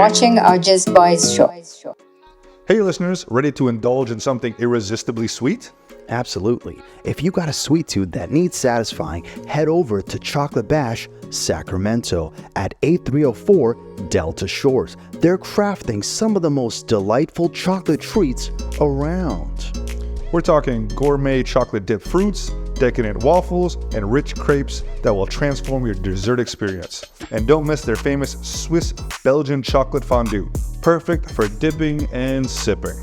watching AwJiz Boys Show. Hey listeners, ready to indulge in something irresistibly sweet? Absolutely. If you got a sweet tooth that needs satisfying, head over to Chocolate Bash Sacramento at 8304 Delta Shores. They're crafting some of the most delightful chocolate treats around. We're talking gourmet chocolate dipped fruits, decadent waffles, and rich crepes that will transform your dessert experience. And don't miss their famous Swiss Belgian chocolate fondue, perfect for dipping and sipping.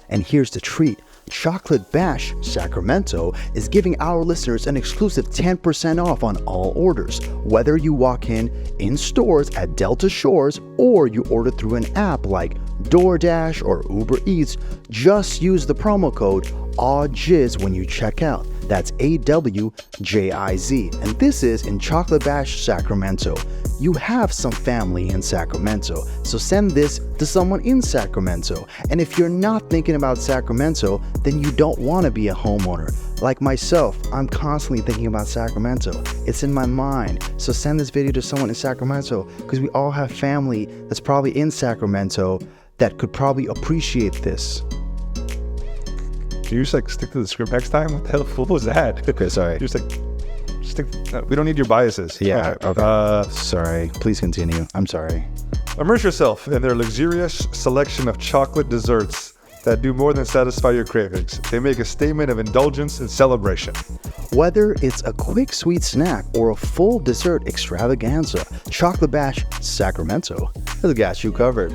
And here's the treat. Chocolate Bash Sacramento is giving our listeners an exclusive 10% off on all orders, whether you walk in stores at Delta Shores or you order through an app like DoorDash or Uber Eats. Just use the promo code AwJiz when you check out. That's AWJIZ. And this is in Chocolate Bash Sacramento. You have some family in Sacramento, so send this to someone in Sacramento. And if you're not thinking about Sacramento, then you don't want to be a homeowner. Like myself, I'm constantly thinking about Sacramento. It's in my mind. So send this video to someone in Sacramento, because we all have family that's probably in Sacramento that could probably appreciate this. Can you just stick to the script next time? What was that? Okay, sorry. Just stick. We don't need your biases. Yeah. Right. Okay. Sorry. Please continue. I'm sorry. Immerse yourself in their luxurious selection of chocolate desserts that do more than satisfy your cravings. They make a statement of indulgence and celebration. Whether it's a quick sweet snack or a full dessert extravaganza, Chocolate Bash Sacramento has got you covered.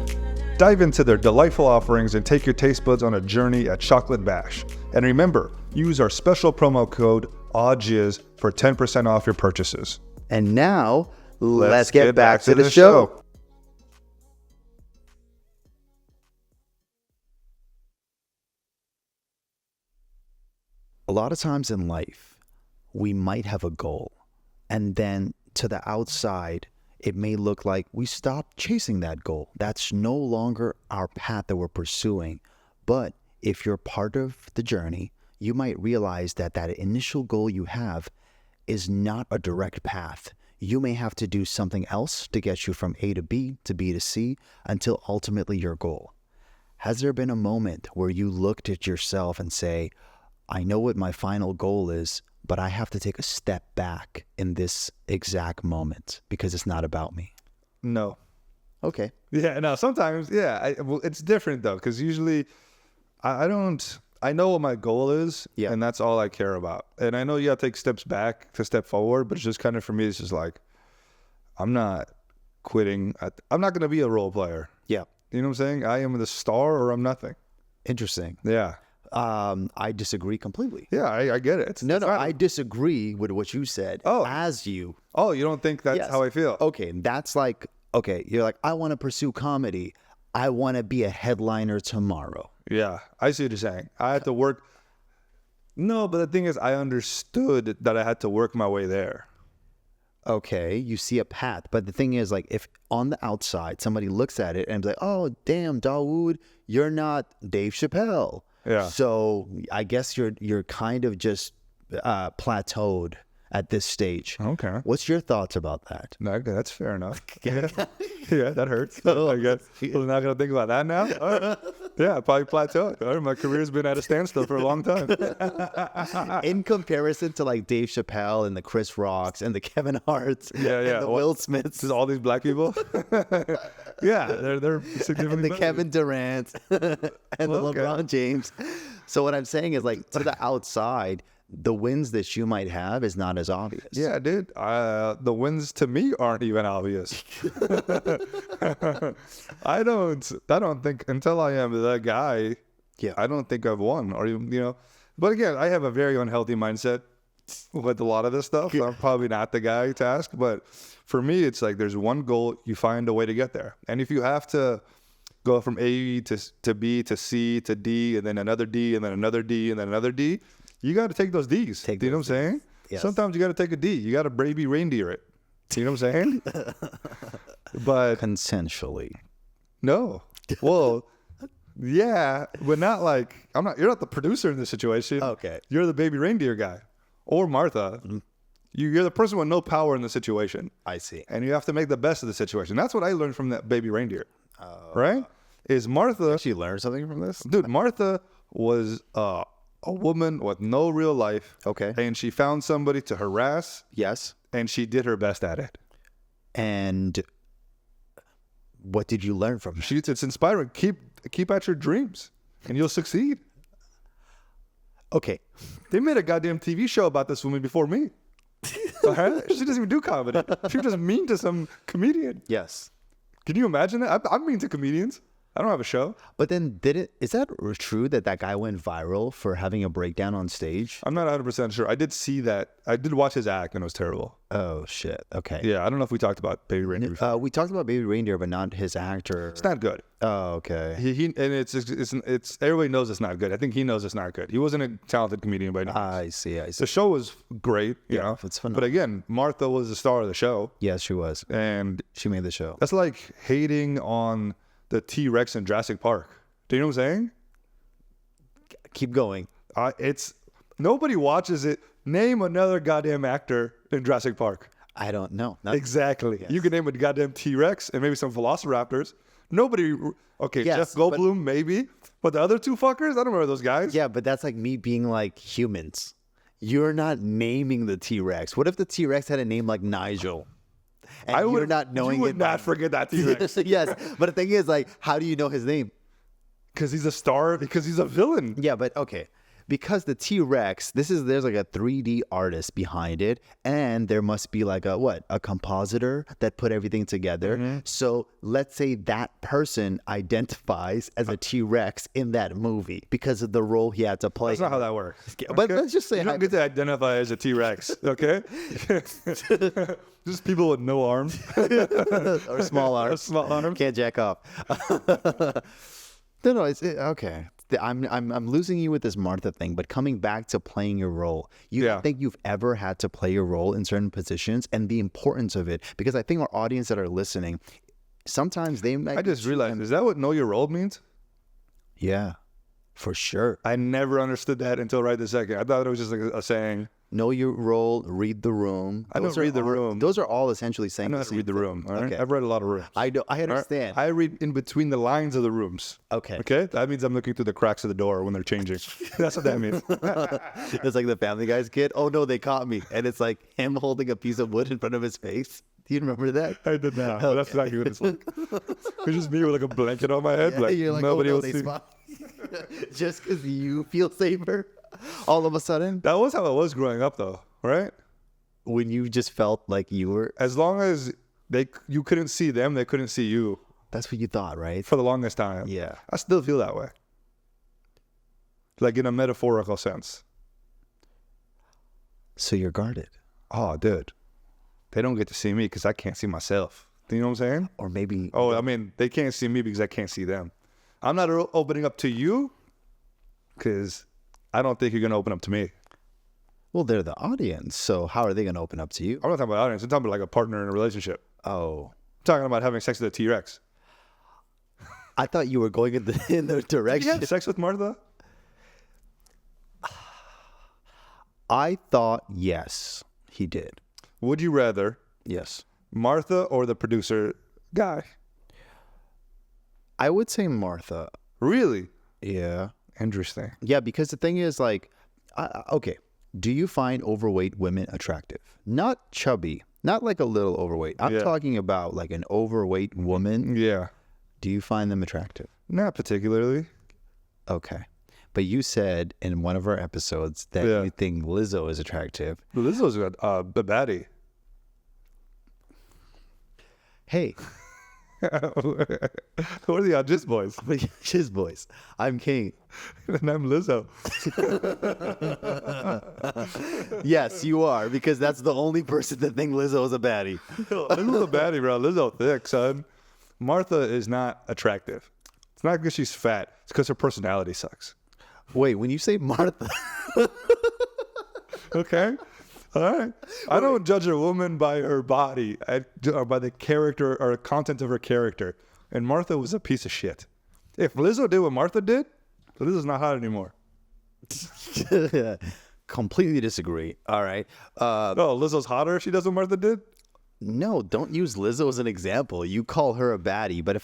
Dive into their delightful offerings and take your taste buds on a journey at Chocolate Bash. And remember, use our special promo code AwJiz for 10% off your purchases. And now, let's get back to the show. A lot of times in life, we might have a goal, and then to the outside, it may look like we stopped chasing that goal. That's no longer our path that we're pursuing. But if you're part of the journey, you might realize that that initial goal you have is not a direct path. You may have to do something else to get you from A to B to B to C until ultimately your goal. Has there been a moment where you looked at yourself and say, I know what my final goal is, but I have to take a step back in this exact moment because it's not about me? No. Okay. Yeah, no, sometimes, yeah. Well, it's different though, because usually I know what my goal is, and that's all I care about. And I know you have to take steps back to step forward, but it's just kind of, for me, it's just like, I'm not quitting. I'm not going to be a role player. Yeah. You know what I'm saying? I am the star or I'm nothing. Interesting. Yeah. I disagree completely. Yeah, I get it. I disagree with what you said. Oh. As you. Oh, you don't think that's how I feel? Okay, that's like, okay, you're like, I want to pursue comedy. I want to be a headliner tomorrow. Yeah, I see what you're saying. I had to work. No, but the thing is, I understood that I had to work my way there. Okay, you see a path. But the thing is, like, if on the outside, somebody looks at it and be like, oh, damn, Dawood, you're not Dave Chappelle. Yeah. So I guess you're kind of just plateaued at this stage. Okay. What's your thoughts about that? No, okay, that's fair enough. Yeah, that hurts. I guess we're not going to think about that now. All right. Yeah, I probably plateaued. All right, my career's been at a standstill for a long time. In comparison to like Dave Chappelle and the Chris Rocks and the Kevin Harts and the Will Smiths. Just all these black people? Yeah, they're significantly and the better. Kevin Durant and the LeBron James. So what I'm saying is, like, to the outside, the wins that you might have is not as obvious. Yeah, dude. The wins to me aren't even obvious. I don't think until I am that guy. Yeah. I don't think I've won, or But again, I have a very unhealthy mindset with a lot of this stuff. So I'm probably not the guy to ask, but for me, it's like there's one goal. You find a way to get there, and if you have to go from A to B to C to D, and then another D, and then another D, and then another D. You got to take those D's. Do you know what I'm saying? Yes. Sometimes you got to take a D. You got to baby reindeer it. You know what I'm saying? But consensually. No. Well, yeah, but not like you're not the producer in this situation. Okay. You're the baby reindeer guy. Or Martha. You're the person with no power in the situation. I see. And you have to make the best of the situation. That's what I learned from that baby reindeer. Right? Is Martha... She learned something from this? Dude, Martha was a woman with no real life. Okay. And she found somebody to harass. Yes. And she did her best at it. And what did you learn from it? It's inspiring. Keep at your dreams and you'll succeed. Okay. They made a goddamn TV show about this woman before me. She doesn't even do comedy. She was just mean to some comedian. Yes. Can you imagine that? I'm mean to comedians. I don't have a show. But then is that true that guy went viral for having a breakdown on stage? I'm not 100% sure. I did see that. I did watch his act and it was terrible. Oh, shit. Okay. Yeah, I don't know if we talked about Baby Reindeer before. We talked about Baby Reindeer, but not his actor. It's not good. Oh, okay. It's everybody knows it's not good. I think he knows it's not good. He wasn't a talented comedian by any means. I see. The show was great, you know. it's phenomenal. But again, Martha was the star of the show. Yes, she was. And She made the show. that's like hating on the T-Rex in Jurassic Park. Do you know what I'm saying? Keep going. It's nobody watches it. Name another goddamn actor in Jurassic Park. I don't know. Exactly. Yes. You can name a goddamn T-Rex and maybe some velociraptors. Nobody. Okay, Yes, Jeff Goldblum maybe, but the other two fuckers, I don't remember those guys. Yeah, but that's like me being like humans. You're not naming the T-Rex. What if the T-Rex had a name like Nigel? And you're not knowing You would it. not forget that T-Rex Yes, but the thing is, like, how do you know his name? because he's a star. Because he's a villain. Yeah, but okay. Because the T-Rex, there's like a 3D artist behind it, and there must be like a compositor that put everything together. Mm-hmm. So let's say that person identifies as a T-Rex in that movie because of the role he had to play. That's not how that works. But let's just say you don't get to identify as a T-Rex. Okay, just people with no arms or small arms. Small arms. Can't jack off. No, okay. I'm losing you with this Martha thing, but coming back to playing your role, you don't think you've ever had to play your role in certain positions and the importance of it? Because I think our audience that are listening, sometimes they might... I just realized, is that what know your role means? Yeah, for sure. I never understood that until right this second. I thought it was just like a saying. Know your role, read the room. I don't read the room. Those are all essentially saying I know how the to same read the thing. room. All right? Okay. I've read a lot of rooms. I understand. I read in between the lines of the rooms. Okay. Okay? That means I'm looking through the cracks of the door when they're changing. That's what that means. It's like the Family Guy's kid. Oh no, they caught me. And it's like him holding a piece of wood in front of his face. Do you remember that? I did not. But that's exactly what it's like. It's just me with like a blanket on my head. Yeah, you're like, nobody oh, no, will they see. spot me. Just because you feel safer all of a sudden. That was how it was growing up though, right? When you just felt like you were... As long as you couldn't see them, they couldn't see you That's what you thought, right? for the longest time. Yeah. I still feel that way. Like in a metaphorical sense. So you're guarded. Oh, dude. They don't get to see me because I can't see myself. Do you know what I'm saying? Or maybe... Oh, I mean, they can't see me because I can't see them. I'm not opening up to you because I don't think you're going to open up to me. Well, they're the audience, so how are they going to open up to you? I'm not talking about audience. I'm talking about like a partner in a relationship. Oh. I'm talking about having sex with a T-Rex. I thought you were going in the Did you direction. have sex with Martha? I thought, yes, he did. Would you rather Yes. Martha or the producer guy? I would say Martha. Really? Yeah. Interesting. Yeah, because the thing is, like, okay, do you find overweight women attractive? Not chubby, not like a little overweight. I'm talking about like an overweight woman. Yeah. Do you find them attractive? Not particularly. Okay. But you said in one of our episodes that you think Lizzo is attractive. Lizzo's a baddie. Hey, Who are the AwJiz Boys? Awjiz Boys. I'm Kane. And I'm Lizzo. Yes, you are, because that's the only person that think Lizzo is a baddie. Lizzo's a baddie, bro. Lizzo thick, son. Martha is not attractive. It's not because she's fat. It's because her personality sucks. Wait, when you say Martha, Okay? All right. I don't judge a woman by her body, or by the character or content of her character. And Martha was a piece of shit. If Lizzo did what Martha did, Lizzo's not hot anymore. completely disagree. All right. Oh, Lizzo's hotter if she does what Martha did? No, don't use Lizzo as an example. You call her a baddie, but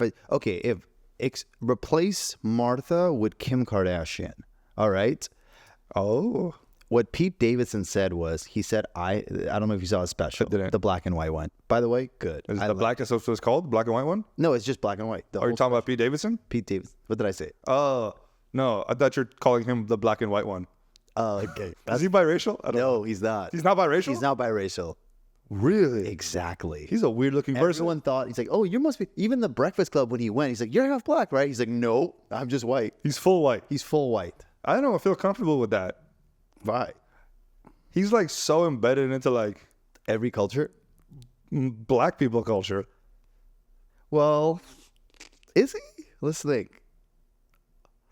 replace Martha with Kim Kardashian. All right. Oh. What Pete Davidson said was, he said, I don't know if you saw his special, the black and white one. By the way, good. Is the black, that's what it's called? Black and white one? No, it's just black and white. Are you talking about Pete Davidson? Pete Davidson. What did I say? Oh, no. I thought you're calling him the black and white one. Oh, okay. Is he biracial? I don't know. No, he's not. He's not biracial? He's not biracial. Really? Exactly. He's a weird looking person. Everyone thought, he's like, oh, you must be, even the Breakfast Club when he went, he's like, you're half black, right? He's like, no, I'm just white. He's full white. He's full white. I don't feel comfortable with that. Why? He's like so embedded into like Every culture? black people culture. Well, is he? Let's think.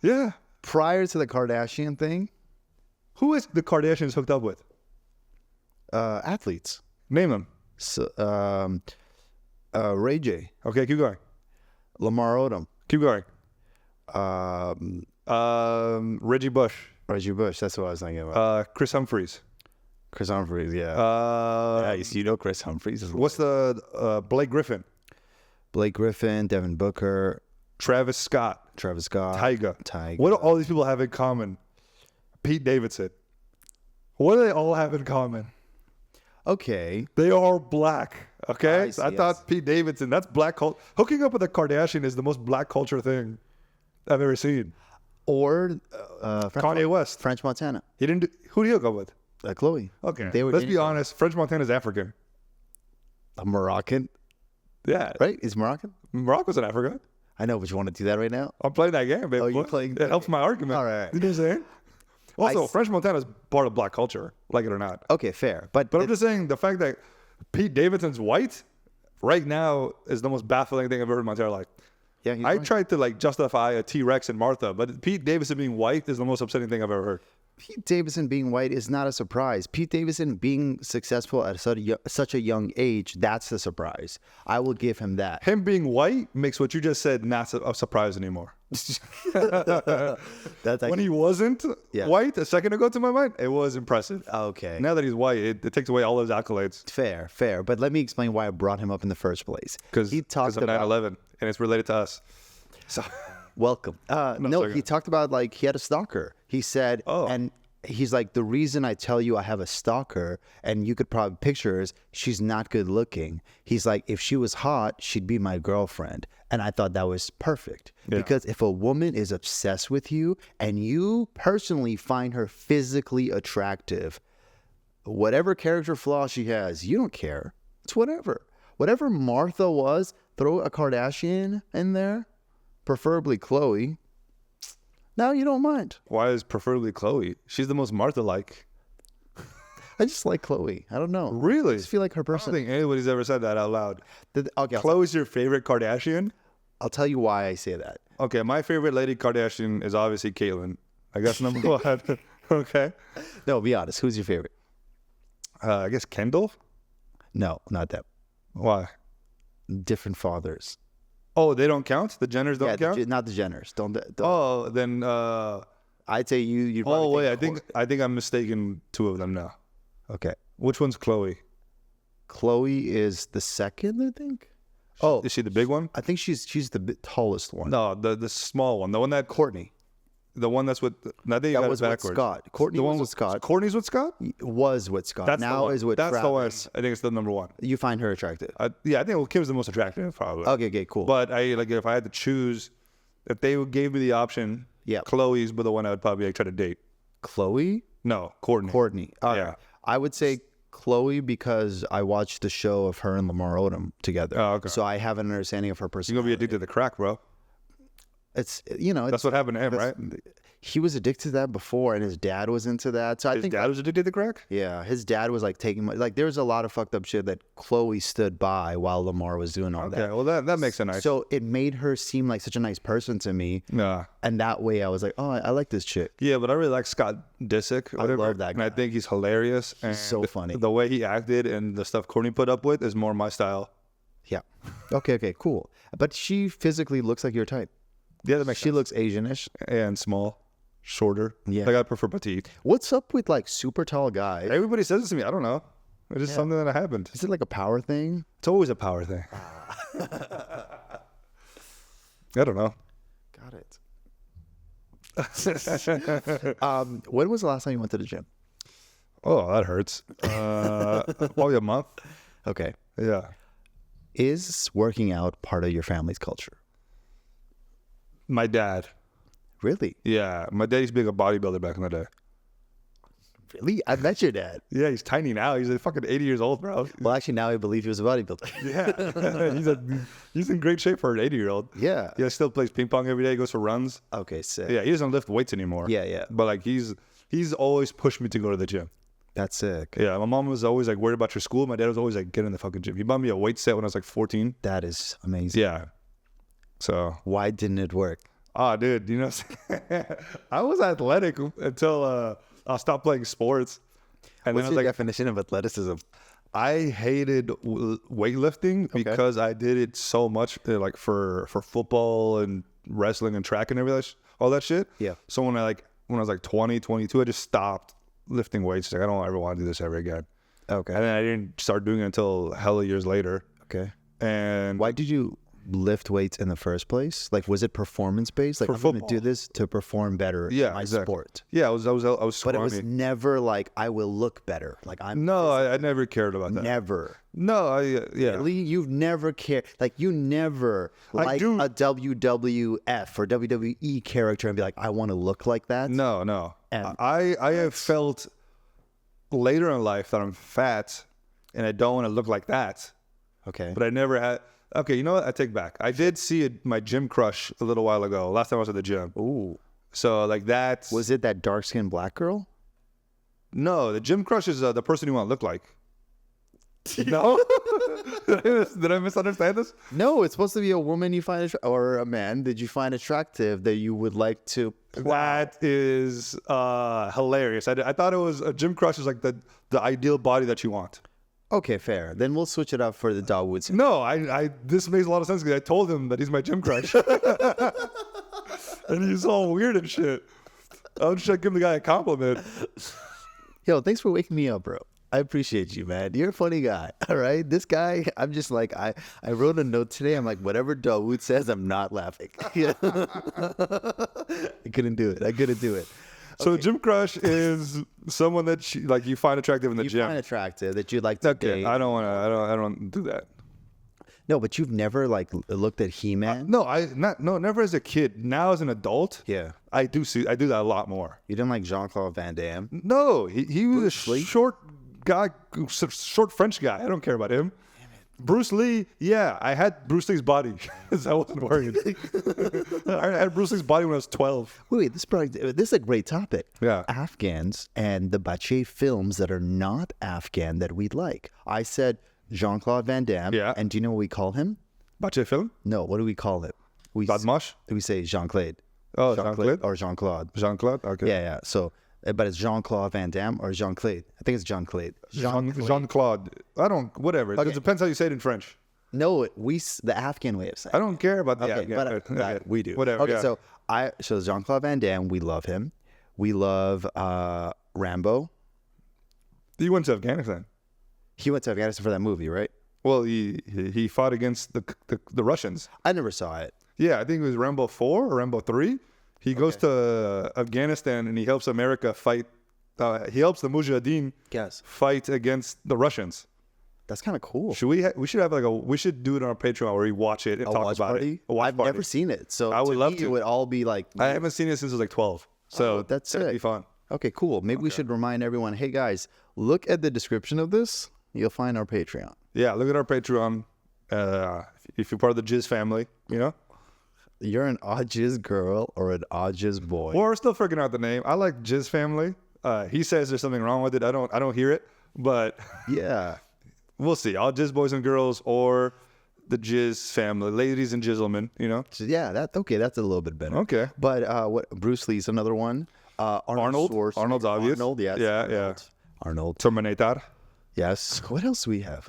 Yeah. Prior to the Kardashian thing, Who is the Kardashians hooked up with? athletes. Name them. So, Ray J, Okay, keep going. Lamar Odom, Keep going. Reggie Bush. Reggie Bush. That's what I was thinking about. Chris Humphries. Chris Humphries, yeah. Nice. You know Chris Humphries. What's the Blake Griffin? Blake Griffin, Devin Booker, Travis Scott. Travis Scott, Tyga. Tyga. What do all these people have in common? Pete Davidson. What do they all have in common? Okay. They are black. Okay? I see, I thought Pete Davidson, that's black culture. Hooking up with a Kardashian is the most black culture thing I've ever seen. Or Kanye West. French Montana. He didn't do, who did he hook up with? Chloe. Okay. They were Let's be honest. French Montana's African. A Moroccan, Yeah. right? He's Moroccan? Morocco's in Africa. I know, but you want to do that right now? I'm playing that game, baby. Oh, you're playing- It helps my argument. All right. You know what I'm saying? Also, French Montana's part of black culture, like it or not. Okay, fair. But But I'm just saying the fact that Pete Davidson's white right now is the most baffling thing I've ever heard in my entire life. yeah, he's I right. tried to like justify a T-Rex and Martha, but Pete Davidson being white is the most upsetting thing I've ever heard. Pete Davidson being white is not a surprise. Pete Davidson being successful at such a young age, that's the surprise. I will give him that. Him being white makes what you just said not a surprise anymore. That's When he wasn't Yeah. white a second ago, to my mind, it was impressive. okay. Now that he's white, it takes away all his accolades. Fair. But let me explain why I brought him up in the first place. Because he talked of about 9/11, and it's related to us. So welcome. No, sorry. he talked about like he had a stalker. He said, Oh. and he's like, the reason I tell you I have a stalker, and you could probably picture is she's not good looking. He's like, if she was hot, she'd be my girlfriend. And I thought that was perfect. Yeah. Because if a woman is obsessed with you and you personally find her physically attractive, whatever character flaw she has, you don't care. It's whatever. Whatever Martha was, throw a Kardashian in there, preferably Chloe. Now you don't mind. why is preferably Chloe? She's the most Martha-like. I just like Chloe. I don't know. Really? I just feel like her I don't person. think anybody's ever said that out loud. Okay, Chloe's your favorite Kardashian? I'll tell you why I say that. Okay, my favorite lady Kardashian is obviously Caitlyn. I guess number one. Okay. No, be honest. Who's your favorite? I guess Kendall? No, not that. Why? Different fathers. Oh, they don't count? The Jenners don't count? Not the Jenners. Don't. Oh, then I'd say you. oh wait, I think I'm mistaken two of them now. Okay. Which one's Chloe? Chloe is the second, I think. Is she the big one? I think she's the tallest one. No, the small one. The one that Courtney. The one that's with I think you That got was it with backwards. Scott. Courtney the was one with Scott. Courtney's with Scott? Was with Scott. That's now the one. is with That's the one. Travis. I think it's the number one. You find her attractive. Yeah, I think Kim's the most attractive probably. Okay, cool. But if I had to choose, if they gave me the option, Yeah. Chloe's but the one I would probably try to date. Chloe? No, Courtney. Courtney. All Yeah. right. I would say Chloe because I watched the show of her and Lamar Odom together. Oh, okay. So I have an understanding of her You're personality. gonna be addicted to crack, bro. It's That's what happened to him, right? He was addicted to that before, and his dad was into that. So I His think dad was addicted to crack? yeah, his dad was like taking like there was a lot of fucked up shit that Chloe stood by while Lamar was doing all Okay, that. well that makes it nice. So it made her seem like such a nice person to me, Nah. and that way I was like, oh, I like this chick. Yeah, but I really like Scott Disick. or whatever, love that And I guy. think he's hilarious. And so funny. The way he acted and the stuff Courtney put up with is more my style. Yeah. Okay, cool. But she physically looks like your type. Yeah, that makes She sense. looks Asianish. And small. shorter. Yeah. Like I prefer petite. What's up with like super tall guys? Everybody says this to me. I don't know. It's just something that happened. Is it like a power thing? It's always a power thing. I don't know. Got it. When was the last time you went to the gym? Oh, that hurts. Probably a month. Okay. Yeah. Is working out part of your family's culture? My dad. Really? Yeah. My dad used to be a bodybuilder back in the day. Really? I met your dad. Yeah, he's tiny now. He's like fucking 80 years old, bro. Well, actually, now I believe he was a bodybuilder. Yeah. he's in great shape for an 80-year-old. Yeah. Yeah, still plays ping pong every day, goes for runs. Okay, sick. Yeah, he doesn't lift weights anymore. Yeah. But like he's always pushed me to go to the gym. That's sick. Yeah, my mom was always like worried about your school. My dad was always like, get in the fucking gym. He bought me a weight set when I was like 14. That is amazing. Yeah. So. Why didn't it work? Oh, dude, you know, I was athletic until I stopped playing sports. And What's then I your was like, definition of athleticism? I hated weightlifting because I did it so much, like for football and wrestling and track and everything, all that shit. Yeah. So when I was like 20, 22, I just stopped lifting weights. Like I don't ever want to do this ever again. Okay. And then I didn't start doing it until hella years later. Okay. And Why did you lift weights in the first place? Like, was it performance based? Like, For I'm going to football. do this to perform better in my exactly. sport. Yeah, I was But scrawny. it was never like, I will look better. Like, I'm No, I never cared about that. never. No, yeah. Really? You've never cared. Like, you never like do- a WWF or WWE character and be like, I want to look like that. No. And- I have felt later in life that I'm fat and I don't want to look like that. Okay. But I never had. Okay, you know what? I take back. I did see my gym crush a little while ago. Last time I was at the gym. Ooh. So like that. Was it that dark skinned black girl? No, the gym crush is the person you want to look like. No? Did I misunderstand this? No, it's supposed to be a woman you find or a man that you find attractive that you would like to. That is hilarious. I thought it was a gym crush is like the ideal body that you want. Okay, fair. Then we'll switch it up for the Dawood. No, I this makes a lot of sense because I told him that he's my gym crush. And he's all weird and shit. I was just trying to give the guy a compliment. Yo, thanks for waking me up, bro. I appreciate you, man. You're a funny guy. All right. This guy, I'm just like, I wrote a note today. I'm like, whatever Dawood says, I'm not laughing. I couldn't do it. So gym crush is someone that you find attractive in the You gym. find attractive that you'd like to Okay, date. I don't do that. No, but you've never like looked at He-Man? Never as a kid. Now as an adult, Yeah. I do that a lot more. You didn't like Jean-Claude Van Damme? No, he was a short guy, short French guy. I don't care about him. Bruce Lee, yeah, I had Bruce Lee's body. I wasn't worried. I had Bruce Lee's body when I was 12. Wait, this is a great topic. Yeah. Afghans and the Bache films that are not Afghan that we'd like. I said Jean-Claude Van Damme. Yeah. And do you know what we call him? Bache film? No, what do we call it? Badmash? We say Jean-Claude. Oh, Jean-Claude? Or Jean-Claude. Jean-Claude? Okay. Yeah. So, but it's Jean-Claude Van Damme or Jean-Claude. I think it's Jean-Claude. Jean-Claude. I don't, whatever. Okay. It depends how you say it in French. No, the Afghan way of saying I don't care about the Okay, but we do. Whatever. Okay, yeah. so Jean-Claude Van Damme, we love him. We love Rambo. He went to Afghanistan. He went to Afghanistan for that movie, right? Well, he fought against the Russians. I never saw it. Yeah, I think it was Rambo 4 or Rambo 3. He goes to Afghanistan and he helps America fight. He helps the Mujahideen Yes. fight against the Russians. That's kind of cool. Should we should have we should do it on our Patreon where we watch it and talk watch about party? it. A watch I've party. never seen it, so I would to love me, to. It would all be like. I haven't seen it since I was like 12. So that's that'd sick. be fun. Okay, cool. Maybe we should remind everyone. Hey guys, look at the description of this. You'll find our Patreon. Yeah, look at our Patreon. If you're part of the Jizz family, you know. You're an AwJiz girl or an AwJiz boy. We're still figuring out the name. I like Jizz family. He says there's something wrong with it. I don't hear it, but Yeah. we'll see. All Jizz boys and girls or the Jizz family, ladies and gentlemen, you know. So, yeah, that's a little bit better. Okay. But what Bruce Lee's another one. Arnold. Schwarzenegger. Arnold's obvious. Arnold, yes. Yeah. Arnold. Terminator. Yes. What else do we have?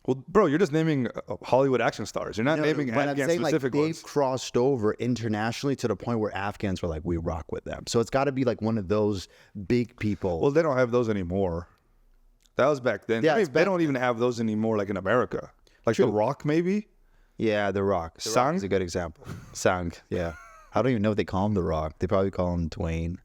Well, bro, you're just naming Hollywood action stars. You're not naming but I'm Afghan saying, like, specific they've ones. crossed over internationally to the point where Afghans were like, we rock with them. So it's got to be like one of those big people. Well, they don't have those anymore. That was back then. Yeah, I mean, it's they back don't even have those anymore, like in America. Like The Rock, maybe. Yeah, The Rock. The Sang? Rock is a good example. Sang, yeah. I don't even know if they call him The Rock. They probably call him Dwayne.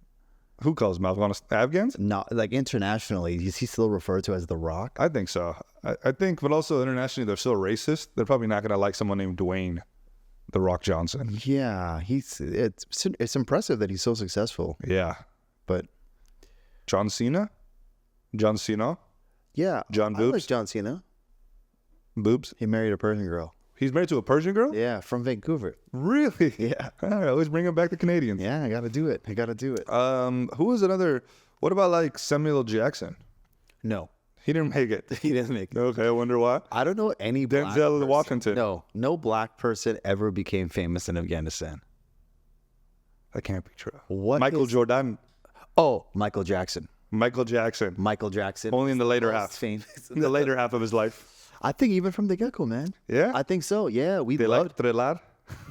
Who calls them Afghans? Not like internationally. Is he still referred to as The Rock? I think so. I think, but also internationally, they're so racist. They're probably not going to like someone named Dwayne The Rock Johnson. Yeah, it's impressive that he's so successful. Yeah. But John Cena? John Cena? yeah, John I Boobs? like John Cena. Boobs? He married a Persian girl. He's married to a Persian girl? Yeah, from Vancouver. Really? Yeah. I always bring him back to Canadians. Yeah, I got to do it. Who was another? What about like Samuel L. Jackson? No, He didn't make it. he didn't make it. Okay, I wonder why. I don't know any black Denzel person. Washington. No black person ever became famous in Afghanistan. That can't be true. What Michael is- Jordan. Oh, Michael Jackson. Michael Jackson. Michael Jackson. Only in the later Most half. famous. In the later half of his life. I think even from the get-go, man. Yeah? I think so. Yeah, we They loved. like Trillar.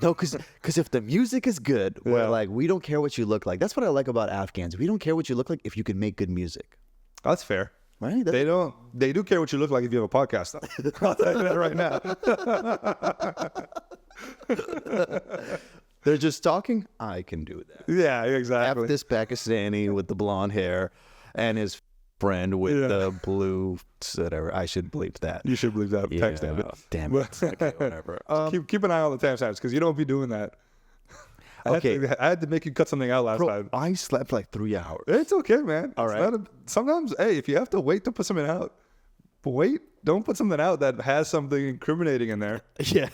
No, because if the music is good, we're Yeah. like, we don't care what you look like. That's what I like about Afghans. We don't care what you look like if you can make good music. That's fair. Right? They don't. They do care what you look like if you have a podcast, though. I'll tell you that right now. They're just talking. I can do that. Yeah, F exactly. this Pakistani with the blonde hair and his friend with Yeah. the blue whatever. I should bleep that. You should believe that. Timestamp it. Damn it. Okay, whatever. Keep an eye on the timestamps because you don't be doing that. I had to make you cut something out last Bro, time. I slept like 3 hours. It's okay, man. All It's right. not sometimes, hey, if you have to wait to put something out, wait. Don't put something out that has something incriminating in there. Yeah.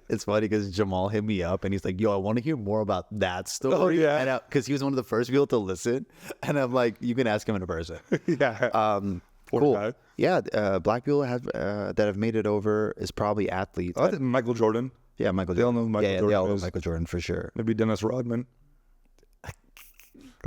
It's funny because Jamal hit me up and he's like, yo, I want to hear more about that story. Oh, yeah. And because he was one of the first people to listen. And I'm like, you can ask him in person. Yeah. Poor Cool. guy. Yeah. Black people that have made it over is probably athletes. I think Michael Jordan. Yeah, Michael They all Jordan. know Michael yeah, Jordan they all know is. Michael Jordan for sure. Maybe Dennis Rodman.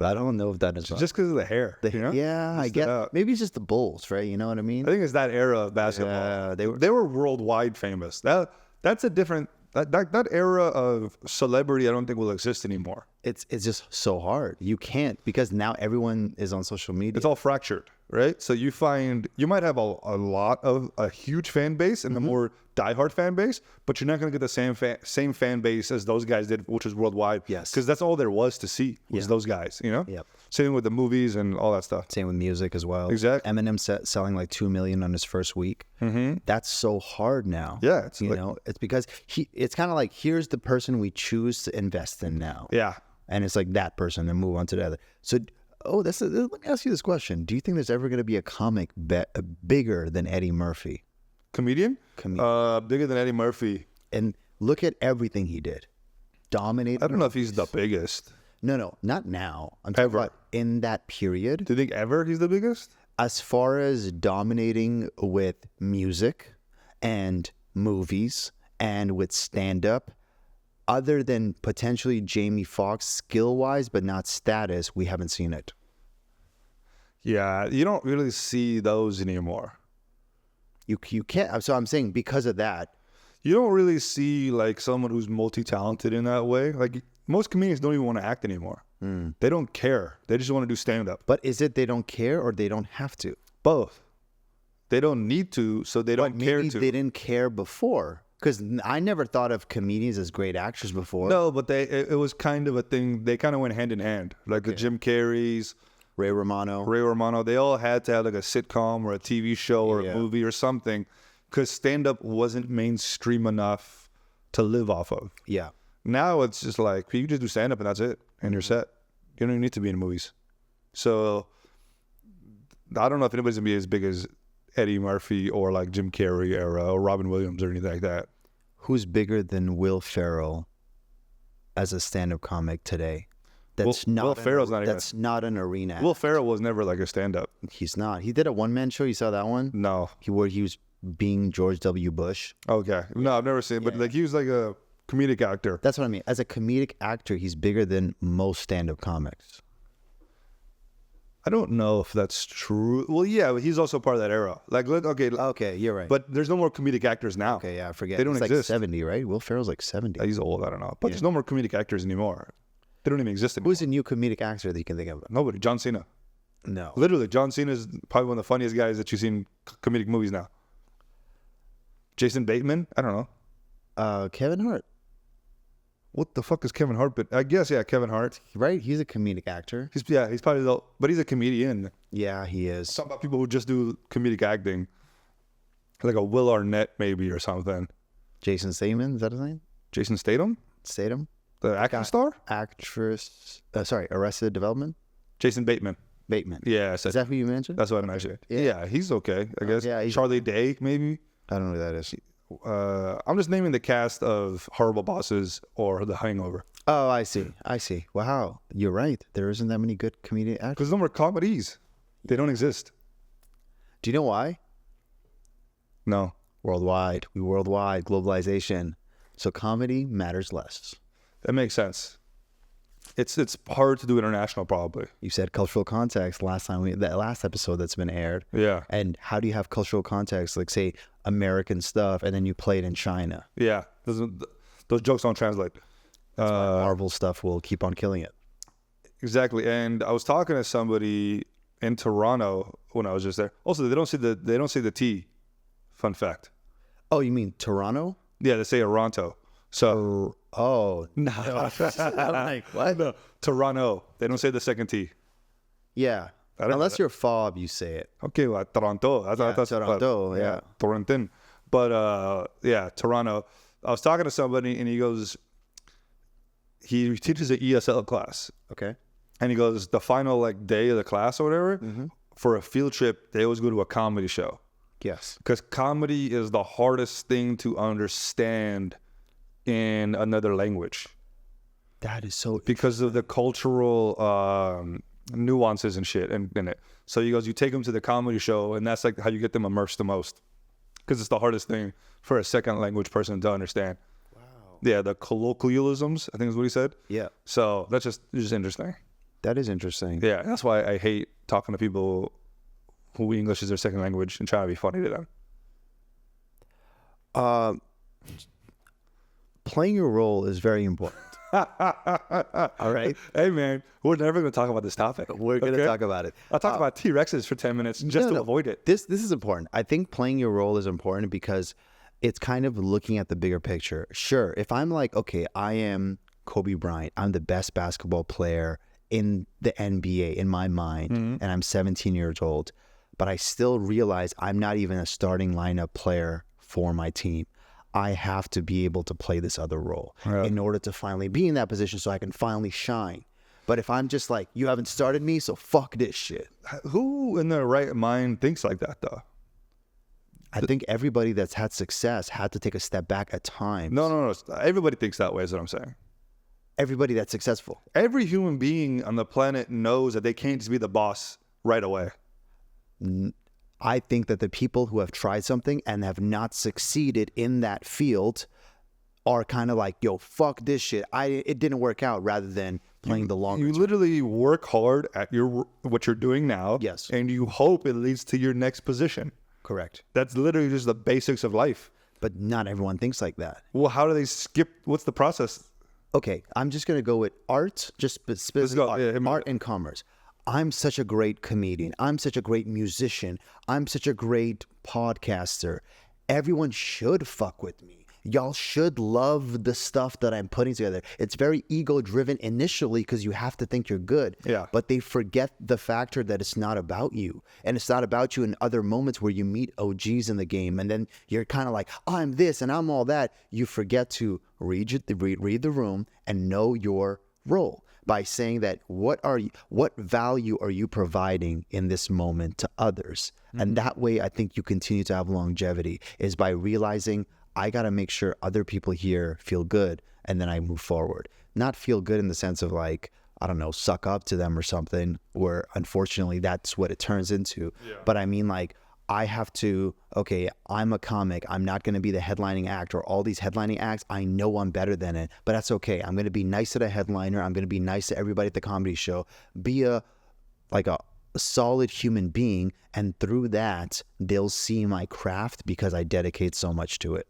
I don't know if that is Just because of the hair. you know? Yeah, I Just get. that. Maybe it's just the Bulls, right? You know what I mean? I think it's that era of basketball. Yeah, they were worldwide famous. That's a different that era of celebrity. I don't think will exist anymore. It's just so hard. You can't because now everyone is on social media. It's all fractured, right? So you might have a huge fan base and a more diehard fan base, but you're not going to get the same fan base as those guys did, which was worldwide. Yes. Because that's all there was to see was those guys, you know? Yep. Same with the movies and all that stuff. Same with music as well. Exactly. Eminem selling like 2 million on his first week. Mm-hmm. That's so hard now. Yeah, it's you like- know, it's because it's kind of like here's the person we choose to invest in now. Yeah. And it's like that person, then move on to the other. So, let me ask you this question: do you think there's ever going to be a comic bigger than Eddie Murphy? Comedian? Bigger than Eddie Murphy. And look at everything he did. Dominated. I don't know if he's the biggest. No, not now. I'm talking Ever. about in that period. Do you think ever he's the biggest? As far as dominating with music and movies and with stand-up, other than potentially Jamie Foxx skill-wise, but not status, we haven't seen it. Yeah, you don't really see those anymore. You can't. So I'm saying because of that. You don't really see like someone who's multi-talented in that way. Like most comedians don't even want to act anymore. They don't care. They just want to do stand-up. But is it they don't care or they don't have to? Both. They don't need to, so they don't care Maybe to. they didn't care before. Because I never thought of comedians as great actors before. No, but it was kind of a thing. They kind of went hand in hand. Like the Jim Carreys, Ray Romano. Ray Romano, they all had to have like a sitcom or a TV show or Yeah. a movie or something because stand-up wasn't mainstream enough to live off of. Yeah. Now it's just like, you just do stand-up and that's it. And you're set. You don't even need to be in movies. So I don't know if anybody's going to be as big as Eddie Murphy or like Jim Carrey era or Robin Williams or anything like that. Who's bigger than Will Ferrell as a stand-up comic today? That's Will Ferrell's not even- That's not an arena. act. Will Ferrell was never like a stand-up. He's not. He did a one-man show. You saw that one? No. Where he was being George W. Bush. Okay. No, I've never seen it, but like he was like a comedic actor. That's what I mean. As a comedic actor, he's bigger than most stand-up comics. I don't know if that's true. Well, yeah, but he's also part of that era. Like, Okay, you're right. but there's no more comedic actors now. Okay, yeah, I forget. They don't He's exist. like 70, right? Will Ferrell's like 70. He's old. I don't know. But there's no more comedic actors anymore. They don't even exist anymore. Who's a new comedic actor that you can think of? Nobody. John Cena. No. Literally, John Cena is probably one of the funniest guys that you see in comedic movies now. Jason Bateman? I don't know. Kevin Hart, What the fuck is Kevin Hart? But I guess, yeah, Kevin Hart. right? He's a comedic actor. He's probably but he's a comedian. Yeah, he is. Something about people who just do comedic acting, like a Will Arnett maybe or something. Jason Statham, is that his name? Jason Statham, Statham? the action star. Actress, Arrested Development? Jason Bateman. Bateman. Yeah, Is that who you mentioned? that's what I mentioned. Yeah. Yeah, he's okay, I guess. yeah, he's- Charlie Day maybe. I don't know who that is. I'm just naming the cast of Horrible Bosses or The Hangover Oh, I see. Wow, you're right. There isn't that many good comedic actors. because no more comedies. They don't exist. Do you know why? No. Worldwide. Globalization. So comedy matters less. That makes sense. It's hard to do international, probably. You said cultural context that last episode that's been aired. Yeah. And how do you have cultural context, like say American stuff, and then you play it in China? Yeah. Those jokes don't translate. Marvel stuff will keep on killing it. Exactly. And I was talking to somebody in Toronto when I was just there. Also, they don't say the T. Fun fact. Oh, you mean Toronto? Yeah, they say Toronto. So Oh, no, I'm like, what? No, Toronto. They don't say the second T. Yeah. don't know Unless that. you're fob, you say it. Okay, well, Toronto. That's Toronto, yeah. Torontin. But yeah, Toronto. I was talking to somebody and he goes, he teaches an ESL class. Okay. And he goes, the final like day of the class or whatever, for a field trip, they always go to a comedy show. Yes. Because comedy is the hardest thing to understand in another language. That is so Because of the cultural nuances and shit in it. So he goes, you take them to the comedy show, and that's like how you get them immersed the most. Because it's the hardest thing for a second language person to understand. Wow. Yeah, the colloquialisms, I think is what he said. Yeah. So that's just interesting. That is interesting. Yeah, that's why I hate talking to people who English is their second language and trying to be funny to them. Playing your role is very important. All right. Hey, man, we're never going to talk about this topic. We're going to talk about it. I'll talk about T-Rexes for 10 minutes just to avoid it. This is important. I think playing your role is important because it's kind of looking at the bigger picture. Sure, if I'm like, okay, I am Kobe Bryant. I'm the best basketball player in the NBA in my mind, and I'm 17 years old. But I still realize I'm not even a starting lineup player for my team. I have to be able to play this other role in order to finally be in that position so I can finally shine. But if I'm just like, you haven't started me, so fuck this shit. Who in their right mind thinks like that, though? I think everybody that's had success had to take a step back at times. No. Everybody thinks that way is what I'm saying. Everybody that's successful. Every human being on the planet knows that they can't just be the boss right away. I think that the people who have tried something and have not succeeded in that field are kind of like, yo, fuck this shit. It didn't work out, rather than playing the longer You term. literally work hard at what you're doing now. Yes. And you hope it leads to your next position. Correct. That's literally just the basics of life. But not everyone thinks like that. Well, how do they skip? What's the process? Okay, I'm just going to go with art, just specifically go. art, Yeah, art and commerce. I'm such a great comedian. I'm such a great musician. I'm such a great podcaster. Everyone should fuck with me. Y'all should love the stuff that I'm putting together. It's very ego-driven initially because you have to think you're good. Yeah. But they forget the factor that it's not about you. And it's not about you in other moments where you meet OGs in the game. And then you're kind of like, I'm this and I'm all that. You forget to read the room and know your role by saying that what value are you providing in this moment to others? And that way, I think you continue to have longevity, is by realizing I got to make sure other people here feel good, and then I move forward. Not feel good in the sense of like, I don't know, suck up to them or something, where unfortunately that's what it turns into. Yeah. But I mean, like, I have to, okay, I'm a comic. I'm not going to be the headlining act or all these headlining acts. I know I'm better than it, but that's okay. I'm going to be nice to the headliner. I'm going to be nice to everybody at the comedy show. Be a a solid human being, and through that, they'll see my craft because I dedicate so much to it.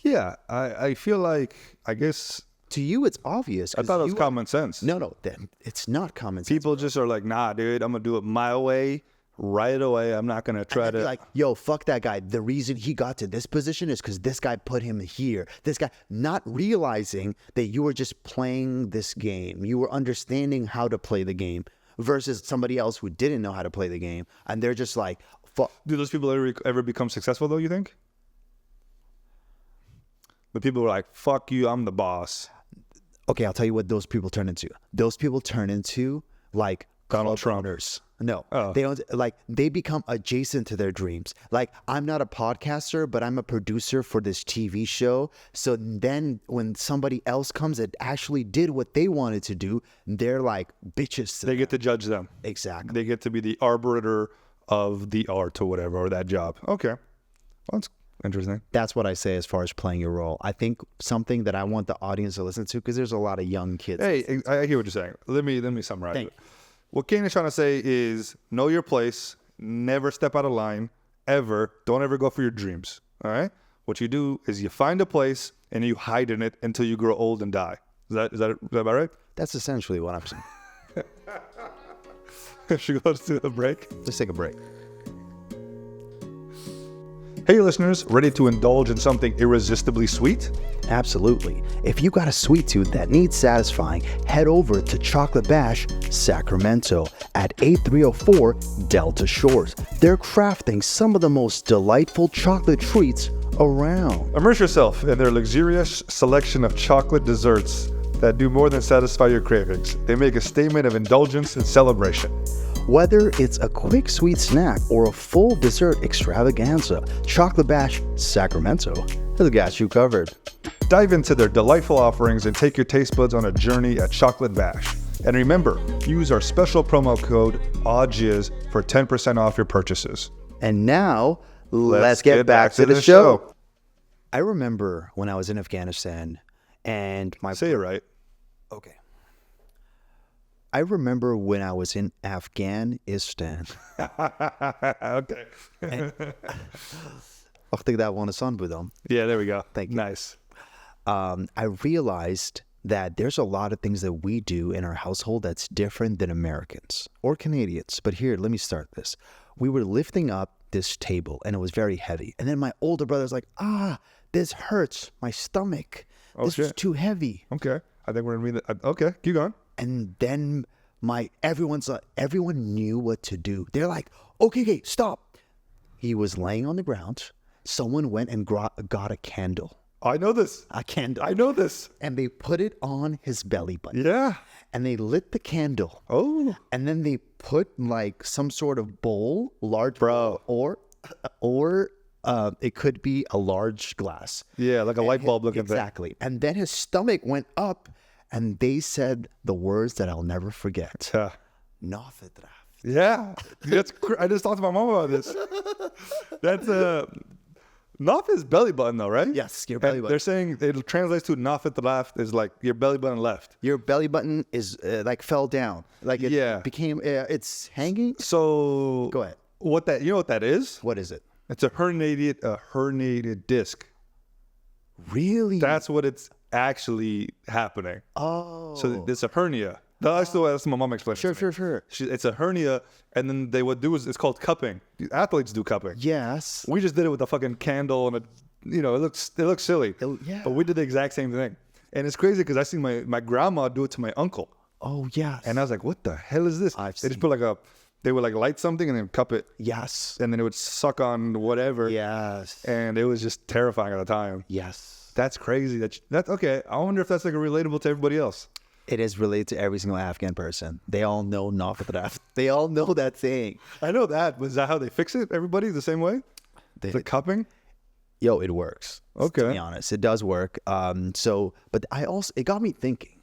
Yeah, I feel like, I guess... To you, it's obvious. I thought it was common sense. No, it's not common sense. People just are like, nah, dude, I'm going to do it my way right away. I'm not going to try to... Like, yo, fuck that guy. The reason he got to this position is because this guy put him here. This guy, not realizing that you were just playing this game. You were understanding how to play the game versus somebody else who didn't know how to play the game. And they're just like, fuck. Do those people ever become successful, though, you think? The people who are like, fuck you, I'm the boss. Okay, I'll tell you what those people turn into. Those people turn into like Donald Trump. Owners. No, Oh. they don't. Like, they become adjacent to their dreams. Like, I'm not a podcaster, but I'm a producer for this TV show. So then when somebody else comes that actually did what they wanted to do, they're like bitches to They them. get to judge them. Exactly. They get to be the arbiter of the art or whatever, or that job. Okay. Well, that's interesting. That's what I say as far as playing your role. I think something that I want the audience to listen to, because there's a lot of young kids. Hey, I hear what you're saying. Let me summarize Thank it. What Kane is trying to say is know your place, never step out of line, ever. Don't ever go for your dreams. All right? What you do is you find a place and you hide in it until you grow old and die. Is that about right? That's essentially what I'm saying. Should we go to a break? Let's take a break. Hey listeners, ready to indulge in something irresistibly sweet? Absolutely. If you got a sweet tooth that needs satisfying, head over to Chocolate Bash, Sacramento at 8304 Delta Shores. They're crafting some of the most delightful chocolate treats around. Immerse yourself in their luxurious selection of chocolate desserts that do more than satisfy your cravings. They make a statement of indulgence and celebration. Whether it's a quick sweet snack or a full dessert extravaganza, Chocolate Bash, Sacramento has got you covered. Dive into their delightful offerings and take your taste buds on a journey at Chocolate Bash. And remember, use our special promo code AwJiz for 10% off your purchases. And now, let's get back to the show. I remember when I was in Afghanistan and my... Say it right. Okay. I remember when I was in Afghanistan. Okay. Wacht dat one son budam. Yeah, there we go. Thank you. Nice. I realized that there's a lot of things that we do in our household that's different than Americans or Canadians. But here, let me start this. We were lifting up this table and it was very heavy. And then my older brother's like, this hurts my stomach. This is too heavy. Okay. I think we're going to read that. Okay, keep going. And then everyone knew what to do. They're like, okay, stop. He was laying on the ground. Someone went and got a candle. I know this. A candle. I know this. And they put it on his belly button. Yeah. And they lit the candle. Oh. And then they put like some sort of bowl, large bowl, or it could be a large glass. Yeah, like a light bulb looking thing. Exactly. And then his stomach went up. And they said the words that I'll never forget. Nafedraf. Yeah. I just talked to my mom about this. That's Naf is belly button though, right? Yes, your belly button. They're saying it translates to Nafedraf is like your belly button left. Your belly button is like fell down. Like it became, it's hanging. So Go ahead. You know what that is? What is it? It's a herniated disc. Really? That's what it's actually happening. Oh. So it's a hernia. That's what my mom explained. Sure. It's a hernia, and then they would do is it's called cupping. Athletes do cupping. Yes. We just did it with a fucking candle and it looks silly. Yeah. But we did the exact same thing, and it's crazy because I seen my grandma do it to my uncle. Oh yes. And I was like, what the hell is this? I've They just seen. put they would light something and then cup it, Yes. and then it would suck on whatever. Yes. And it was just terrifying at the time. Yes. That's crazy. That's okay. I wonder if that's relatable to everybody else. It is related to every single Afghan person. They all know Nafedraf. They all know that saying. I know that. Was that how they fix it? Everybody the same way? The cupping? Yo, it works. Okay. To be honest, it does work. But it got me thinking.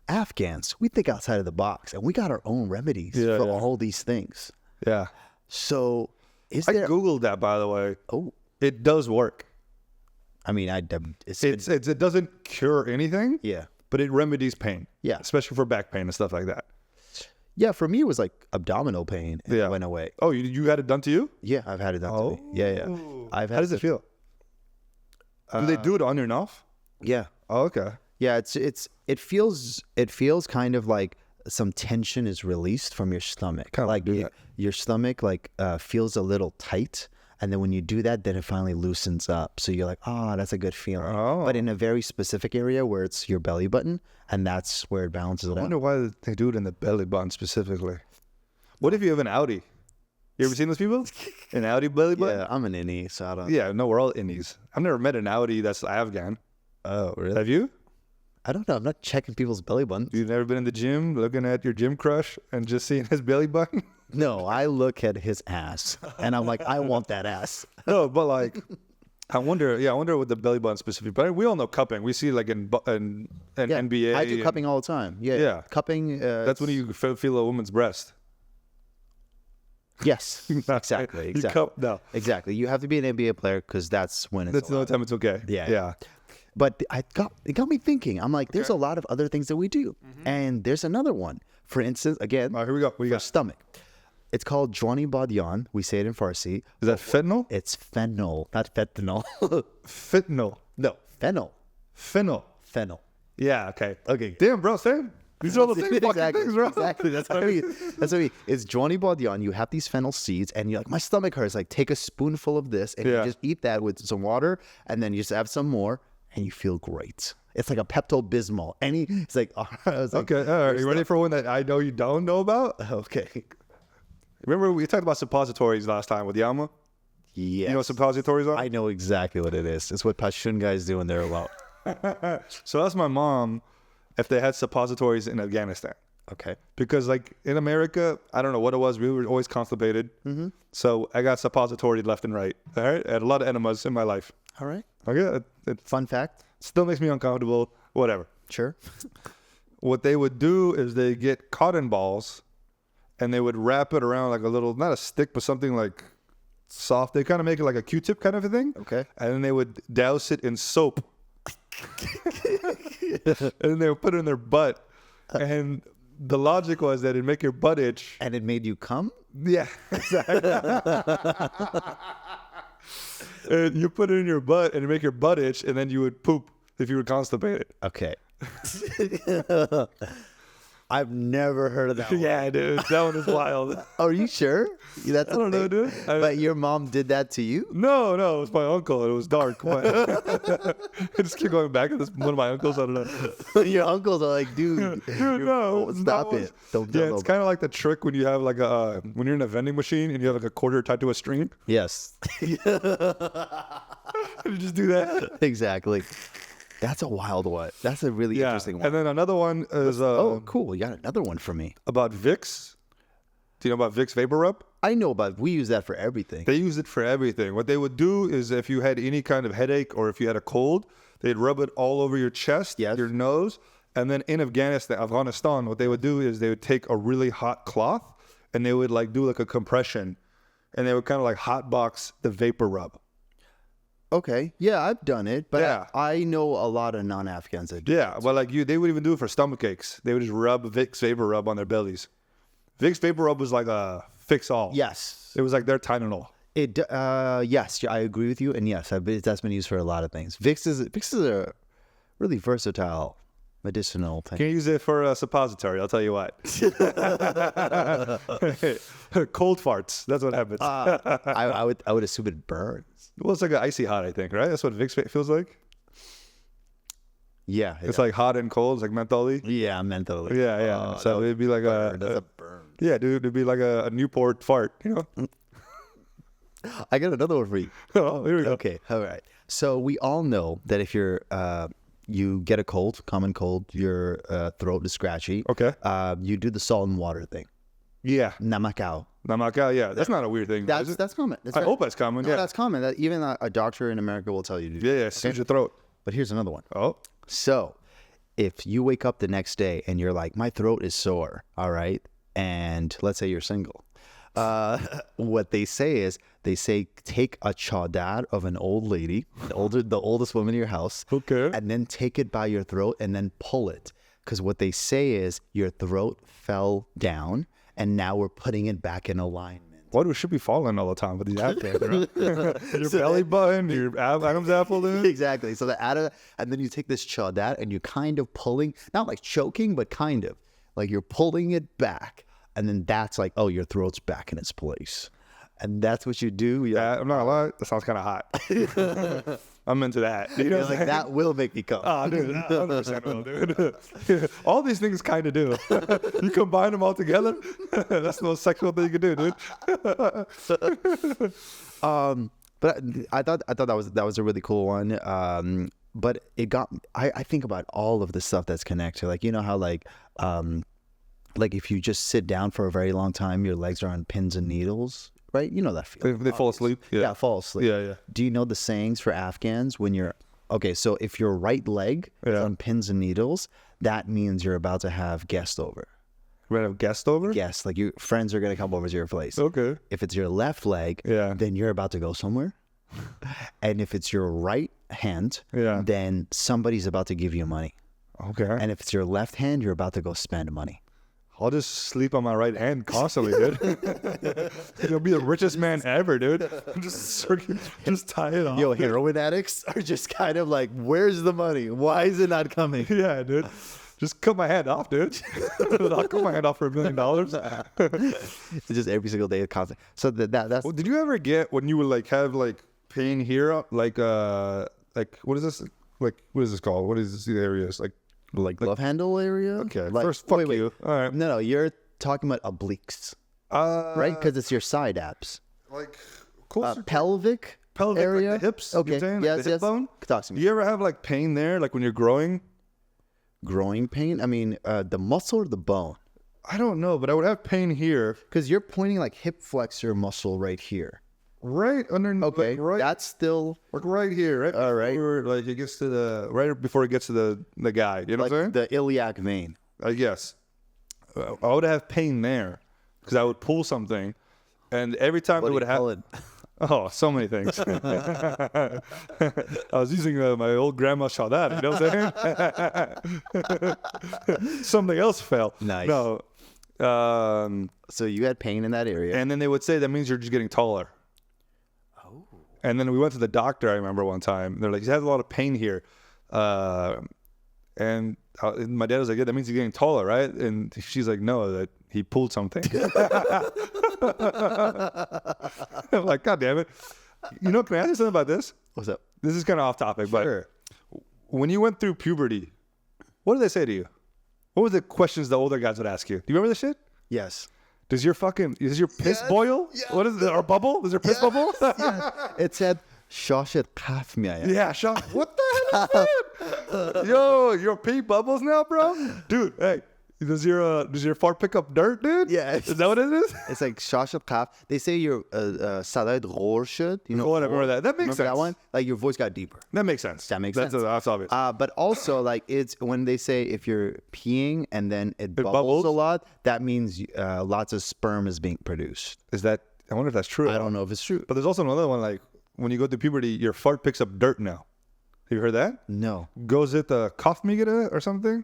Afghans, we think outside of the box, and we got our own remedies for all these things. Yeah. So, I googled that, by the way. Oh, It does work. I mean, It doesn't cure anything. Yeah. But it remedies pain. Yeah. Especially for back pain and stuff like that. Yeah, for me it was like abdominal pain. And it went away. Oh, you had it done to you? Yeah, I've had it done to me. Yeah. How does it feel? Do they do it on your mouth? Yeah. Oh, okay. Yeah, it feels kind of like some tension is released from your stomach. Kinda like do that. your stomach feels a little tight, and then when you do that, then it finally loosens up. So you're like, that's a good feeling. Oh. But in a very specific area where it's your belly button, and that's where it balances it I out. wonder why they do it in the belly button specifically. What if you have an Audi? You ever seen those people? An Audi belly button? Yeah, I'm an innie, so I don't. Yeah, no, we're all innies. I've never met an Audi that's Afghan. Oh, really? Have you? I don't know. I'm not checking people's belly buttons. You've never been in the gym looking at your gym crush and just seeing his belly button? No, I look at his ass, and I'm like, I want that ass. No, but like, I wonder what the belly button specifically. But we all know cupping. We see it like in NBA. I do cupping all the time. Yeah. Cupping. That's when you feel a woman's breast. Yes, exactly. You cup, no. Exactly. You have to be an NBA player because that's when it's. That's the only time it's okay. Yeah. But it got me thinking. I'm like, there's a lot of other things that we do, and there's another one. For instance, again, All right, here we go. What do you for got? stomach. It's called Jwani Badyan. We say it in Farsi. Is that fentanyl? It's fennel, not fentanyl. Fentanyl. No, fennel. Fennel. Fennel. Yeah, okay. Okay. Damn, bro, same. These are all the same fucking things, bro. Exactly. That's what I mean. That's what I mean. It's Jwani Badyan. You have these fennel seeds, and you're like, my stomach hurts. Like, take a spoonful of this, and you just eat that with some water, and then you just have some more, and you feel great. It's like a Pepto-Bismol. It's like, I was like, Okay, all right. You ready for one that I know you don't know about? okay. Remember we talked about suppositories last time with Yama? Yeah. You know what suppositories are? I know exactly what it is. It's what Pashtun guys do when they're alone. So that's my mom if they had suppositories in Afghanistan. Okay. Because like in America, I don't know what it was. We were always constipated. So I got suppository left and right. All right. I had a lot of enemas in my life. All right. Okay. It Fun fact. still makes me uncomfortable. Whatever. Sure. What they would do is they get cotton balls and they would wrap it around like a little, not a stick, but something like soft. They kind of make it like a Q-tip kind of a thing. Okay. And then they would douse it in soap. And then they would put it in their butt. And the logic was that it'd make your butt itch. And it made you come? Yeah, exactly. And you put it in your butt and it'd make your butt itch, and then you would poop if you were constipated. Okay. I've never heard of that one. Yeah, dude. That one is wild. Oh, are you sure? That's I don't know, dude. But your mom did that to you? No, it was my uncle. It was dark. I just keep going back to this. One of my uncles. I don't know. Your uncles are like, dude, No, stop it. Don't Yeah, it's kind of like the trick when you have like when you're in a vending machine and you have like a quarter tied to a string. Yes. You just do that. Exactly. That's a wild one. That's a really interesting one. And then another one is Oh, cool. You got another one for me. about Vicks. Do you know about Vicks Vapor Rub? I know about we use that for everything. They use it for everything. What they would do is if you had any kind of headache or if you had a cold, they'd rub it all over your chest, Yes. your nose. And then in Afghanistan, what they would do is they would take a really hot cloth and they would like do like a compression and they would kind of like hot box the vapor rub. Okay. Yeah, I've done it, but Yeah. I know a lot of non-Afghans that do. Yeah, well, like they would even do it for stomach aches. They would just rub Vicks Vapor Rub on their bellies. Vicks Vapor Rub was like a fix-all. Yes. It was like their Tylenol. Yes, I agree with you, and yes, that's been used for a lot of things. Vicks is a really versatile medicinal thing. Can't use it for a suppository, I'll tell you what. Cold farts, that's what happens. I would assume it burns. Well, it's like an icy hot, I think, right? That's what Vicks feels like. Yeah, It's like hot and cold, it's like menthol-y. yeah, mentally. Yeah. So it'd be like That's a burn. yeah, dude, it'd be like a Newport fart, you know? I got another one for you. Oh, here we go. Okay, all right. So we all know that if you're you get a cold, common cold, your throat is scratchy. Okay. You do the salt and water thing. Yeah. Namakao. Namaka, yeah. That's not a weird thing. is it? That's common. That's I hope that's common, No, yeah. that's common. That even a doctor in America will tell you to do. Yeah, soothe your throat. But here's another one. Oh. So, if you wake up the next day and you're like, my throat is sore, all right, and let's say you're single, what they say take a chadar of an old lady, the oldest woman in your house, Okay. and then take it by your throat and then pull it. Because what they say is your throat fell down, and now we're putting it back in alignment. What we should be falling all the time with these Afghans, right? Your belly button, your Adam's apple, dude. Exactly. So and then you take this chadat and you're kind of pulling, not like choking, but kind of like you're pulling it back, and then that's like, oh, your throat's back in its place, and that's what you do. Yeah, I'm not gonna lie, that sounds kind of hot. I'm into that. You know, You're like, that will make me come. Oh, dude, 100% will, dude. All these things kind of do. You combine them all together, that's the most sexual thing you can do, dude. But I thought that was a really cool one. But it got, I think about all of the stuff that's connected. Like, you know how like if you just sit down for a very long time, your legs are on pins and needles. Right, you know that feeling. They fall asleep. Yeah, fall asleep. Yeah. Do you know the sayings for Afghans when you're okay? So if your right leg is on pins and needles, that means you're about to have guests over. Right, have guests over? Yes, like your friends are gonna come over to your place. Okay. If it's your left leg, then you're about to go somewhere. And if it's your right hand, then somebody's about to give you money. Okay. And if it's your left hand, you're about to go spend money. I'll just sleep on my right hand constantly, dude. You'll be the richest man ever, dude. Just tie it off. Yo, heroin addicts are just kind of like, where's the money? Why is it not coming? Yeah, dude. Just cut my hand off, dude. I'll cut my hand off for $1 million. It's just every single day, constant. So that's. Well, did you ever get when you would like have like pain here, like what is this? Like what is this called? What is this areas Like love handle area? Okay, like, first, fuck you. All right. No, you're talking about obliques, right? Because it's your side abs. Like closer pelvic area? Like the hips. Okay, Like the hip bone? Talk to me. Do you ever have like pain there, like when you're growing? Growing pain? I mean, the muscle or the bone? I don't know, but I would have pain here. Because you're pointing like hip flexor muscle right here. Right under. Okay, like, right. That's still like right here, right? All right. Like it gets to the right before it gets to the guy. You know like what I'm saying? the iliac vein. I guess. I would have pain there because I would pull something, and every time it would happen. Oh, so many things. I was using my old grandma's shadat, you know what I'm saying? Something else fell. Nice. No. So you had pain in that area. And then they would say that means you're just getting taller. Oh. And then we went to the doctor, I remember one time. They're like, he has a lot of pain here. And my dad was like, yeah, that means he's getting taller, right? And she's like, no, that he pulled something. I'm like, God damn it. You know, can I ask you something about this? What's up? This is kind of off topic, Sure. but when you went through puberty, what did they say to you? What were the questions the older guys would ask you? Do you remember this shit? Yes. Does your piss boil? Yes. What is it? Or bubble? Does your piss bubble? Yes. It said, Shashat Kaf Miya. Yeah, Sean. What the hell is that? Yo, your pee bubbles now, bro? Dude, hey. Does your fart pick up dirt, dude? Yeah. Is that what it is? It's like Shashat Kaf. They say your Sadad Rorshat. You know, Oh, I remember that. That makes remember sense. that one? Like your voice got deeper. That makes sense. That makes sense. sense. That's obvious. But also, like, it's when they say if you're peeing and then it bubbles bubbles? a lot, that means lots of sperm is being produced. Is that? I wonder if that's true. I don't know if it's true. But there's also another one, like when you go through puberty, your fart picks up dirt now. Have you heard that? No. Goes it the cough migara or something?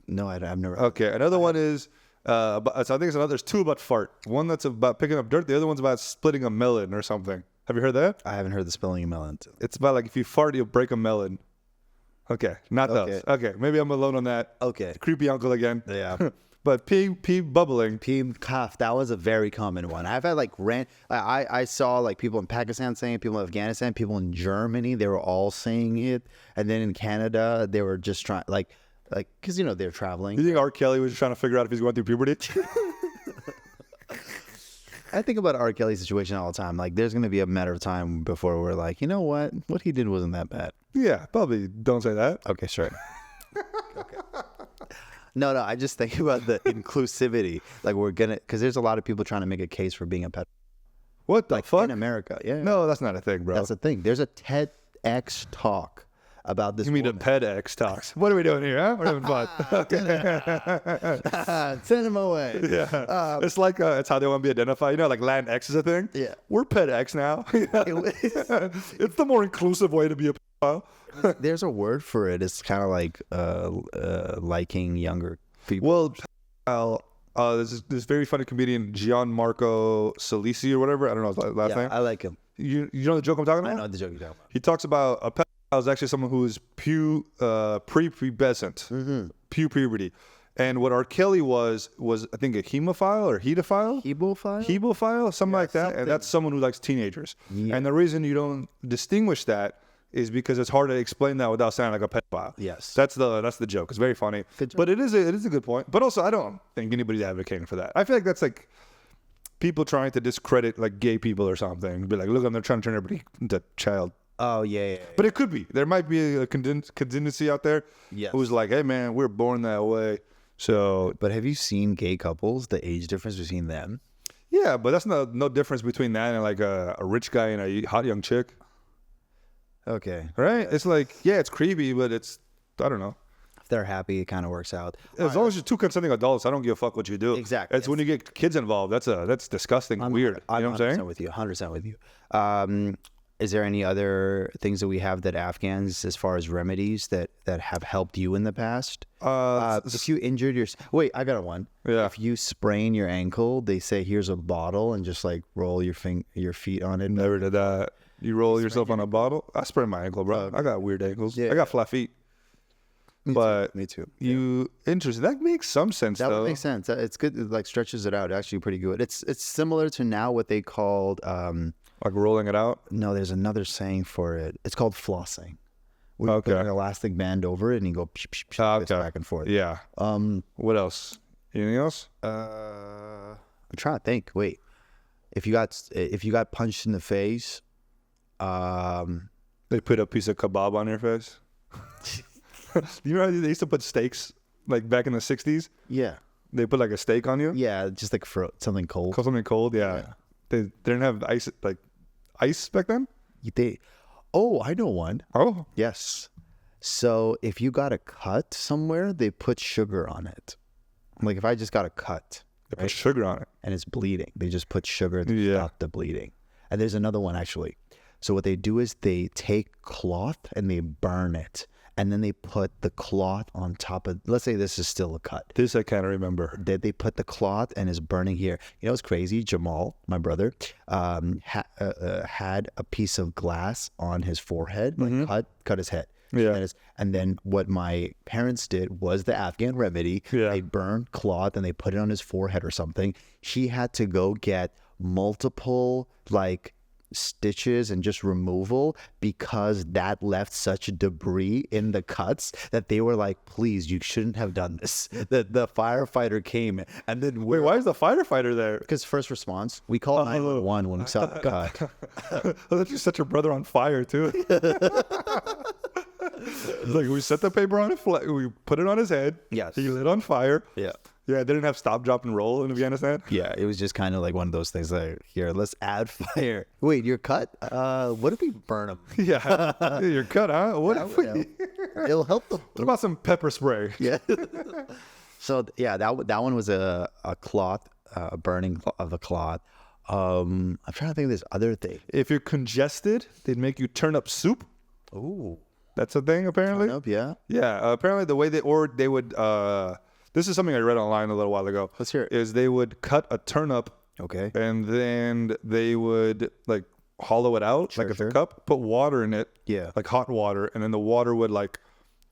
No, I've never. Okay. Another one is, so I think there's two about fart. One that's about picking up dirt. The other one's about splitting a melon or something. Have you heard that? I haven't heard the spelling of melon. It's about like if you fart, you'll break a melon. Okay. Not those. Okay. Maybe I'm alone on that. Okay. Creepy uncle again. Yeah. But pee bubbling. Peem kaf, that was a very common one. I've had like I saw like people in Pakistan saying it, people in Afghanistan, people in Germany, they were all saying it. And then in Canada, they were just trying like because, you know, they're traveling. You think R. Kelly was just trying to figure out if he's going through puberty? I think about R. Kelly's situation all the time. Like, there's going to be a matter of time before we're like, you know what he did wasn't that bad. Yeah, probably don't say that. Okay, sure. Okay. No, I just think about the inclusivity. Like, because there's a lot of people trying to make a case for being a pet. What the Like, fuck? in America, yeah. No, that's not a thing, bro. That's the thing. There's a TEDx talk about this. You mean woman. a PEDX talks? What are we doing here, huh? We're having fun. Send him away. Yeah. It's like, it's how they want to be identified. You know, like Land X is a thing. Yeah. We're PEDX now. It's the more inclusive way to be a There's a word for it. It's kind of like liking younger people. Well, there's this very funny comedian, Gianmarco Salisi or whatever. I don't know his last name. I like him. You know the joke I'm talking about? I know the joke you're talking about. He talks about a pedophile is actually someone who is prepubescent, puberty. And what R. Kelly was I think a hemophile or hedophile? Hebophile, something like that. And that's someone who likes teenagers. Yeah. And the reason you don't distinguish that is because it's hard to explain that without sounding like a pedophile. Yes. That's the joke. It's very funny. But it is a good point. But also I don't think anybody's advocating for that. I feel like that's like people trying to discredit like gay people or something. Be like, look, they're trying to turn everybody into child. Oh, yeah. But it could be. There might be a contingency out there who's like, hey, man, we're born that way. So, but have you seen gay couples? The age difference between them? Yeah, but that's no difference between that and like a rich guy and a hot young chick. Okay, right? It's like, yeah, it's creepy, but it's I don't know. If they're happy, it kind of works out. As long as you're two consenting adults, I don't give a fuck what you do. Exactly. It's when you get kids involved that's disgusting, weird. You know what I'm saying? With you, 100% with you. Is there any other things that we have that Afghans, as far as remedies that have helped you in the past? If you injured wait, I got one. Yeah. If you sprain your ankle, they say here's a bottle and just like roll your feet on it. Never did that. You roll yourself on a bottle? I sprained my ankle, bro. I got weird ankles. Yeah. I got flat feet. Me too. Interesting. That makes some sense, though. That would make sense. It's good. It like stretches it out. Actually, pretty good. It's similar to now what they called like rolling it out. No, there's another saying for it. It's called flossing. We put an elastic band over it and you go back and forth. Yeah. What else? Anything else? I'm trying to think. Wait, if you got punched in the face, they put a piece of kebab on your face. You know how they used to put steaks like back in the 60s? Yeah. They put like a steak on you? Yeah, just like for something cold. Something cold, yeah. They didn't have ice back then? I know one. Oh. Yes. So if you got a cut somewhere, they put sugar on it. Like if I just got a cut. They put sugar on it. And it's bleeding. They just put sugar to stop the bleeding. And there's another one actually. So what they do is they take cloth and they burn it. And then they put the cloth on top of, let's say this is still a cut. This I can't remember. They put the cloth and it's burning here. You know what's crazy? Jamal, my brother, had a piece of glass on his forehead, like cut his head. Yeah. And then what my parents did was the Afghan remedy. Yeah. They burned cloth and they put it on his forehead or something. He had to go get multiple like stitches and just removal because that left such debris in the cuts that they were like, please, you shouldn't have done this. The firefighter came and then wait, why is the firefighter there? Because first response, we called 911 when we saw the cut. I thought you set your brother on fire too. It's like we set the paper on we put it on his head. Yes. He lit on fire. Yeah. Yeah, they didn't have stop, drop, and roll in Afghanistan. Yeah, it was just kind of like one of those things like, here, let's add fire. Wait, you're cut? What if we burn them? Yeah, you're cut, huh? What if we... It'll help them. What about some pepper spray? Yeah. So, yeah, that one was a cloth, a burning of a cloth. I'm trying to think of this other thing. If you're congested, they'd make you turn up soup. Ooh. That's a thing, apparently. Turn up, yeah. Yeah, apparently the way they would... this is something I read online a little while ago. Let's hear it. Is they would cut a turnip, okay, and then they would like hollow it out like a cup, put water in it, like hot water, and then the water would like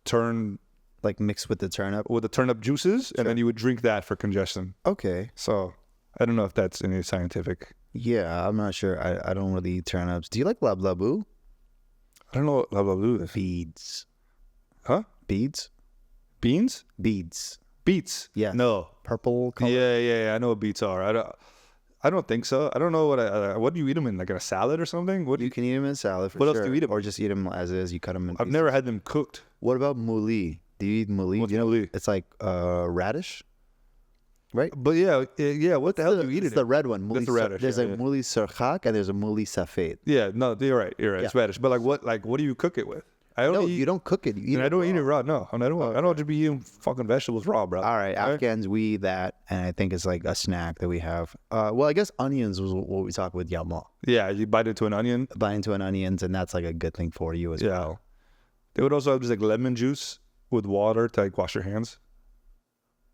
turn, like mix with the turnip juices, and then you would drink that for congestion. Okay. So I don't know if that's any scientific. Yeah, I'm not sure. I don't really eat turnips. Do you like lablabu? I don't know what lablabu is. Beads. Huh? Beads? Beans? Beads. Beets? Yeah. No. Purple color? Yeah. I know what beets are. I don't think so. I don't know what do you eat them in, like in a salad or something? You can eat them in salad for sure. What else do you eat them? Or just eat them as is. You cut them in I've never had them cooked. What about mouli? Do you eat mouli? What's mouli? It's like radish, right? But yeah. What the hell do you eat it? It's the red one. That's the radish. There's a mouli sarkhak and there's a mouli safed. Yeah, no, you're right. Yeah. It's radish. But what do you cook it with? You don't cook it. I don't eat it raw. No, I don't just be eating fucking vegetables raw, bro. All right, Afghans, we eat that, and I think it's like a snack that we have. Well, I guess onions was what we talked with Yama. Yeah, you bite into an onion. Bite into an onions, and that's like a good thing for you as well. They would also have just like lemon juice with water to like wash your hands.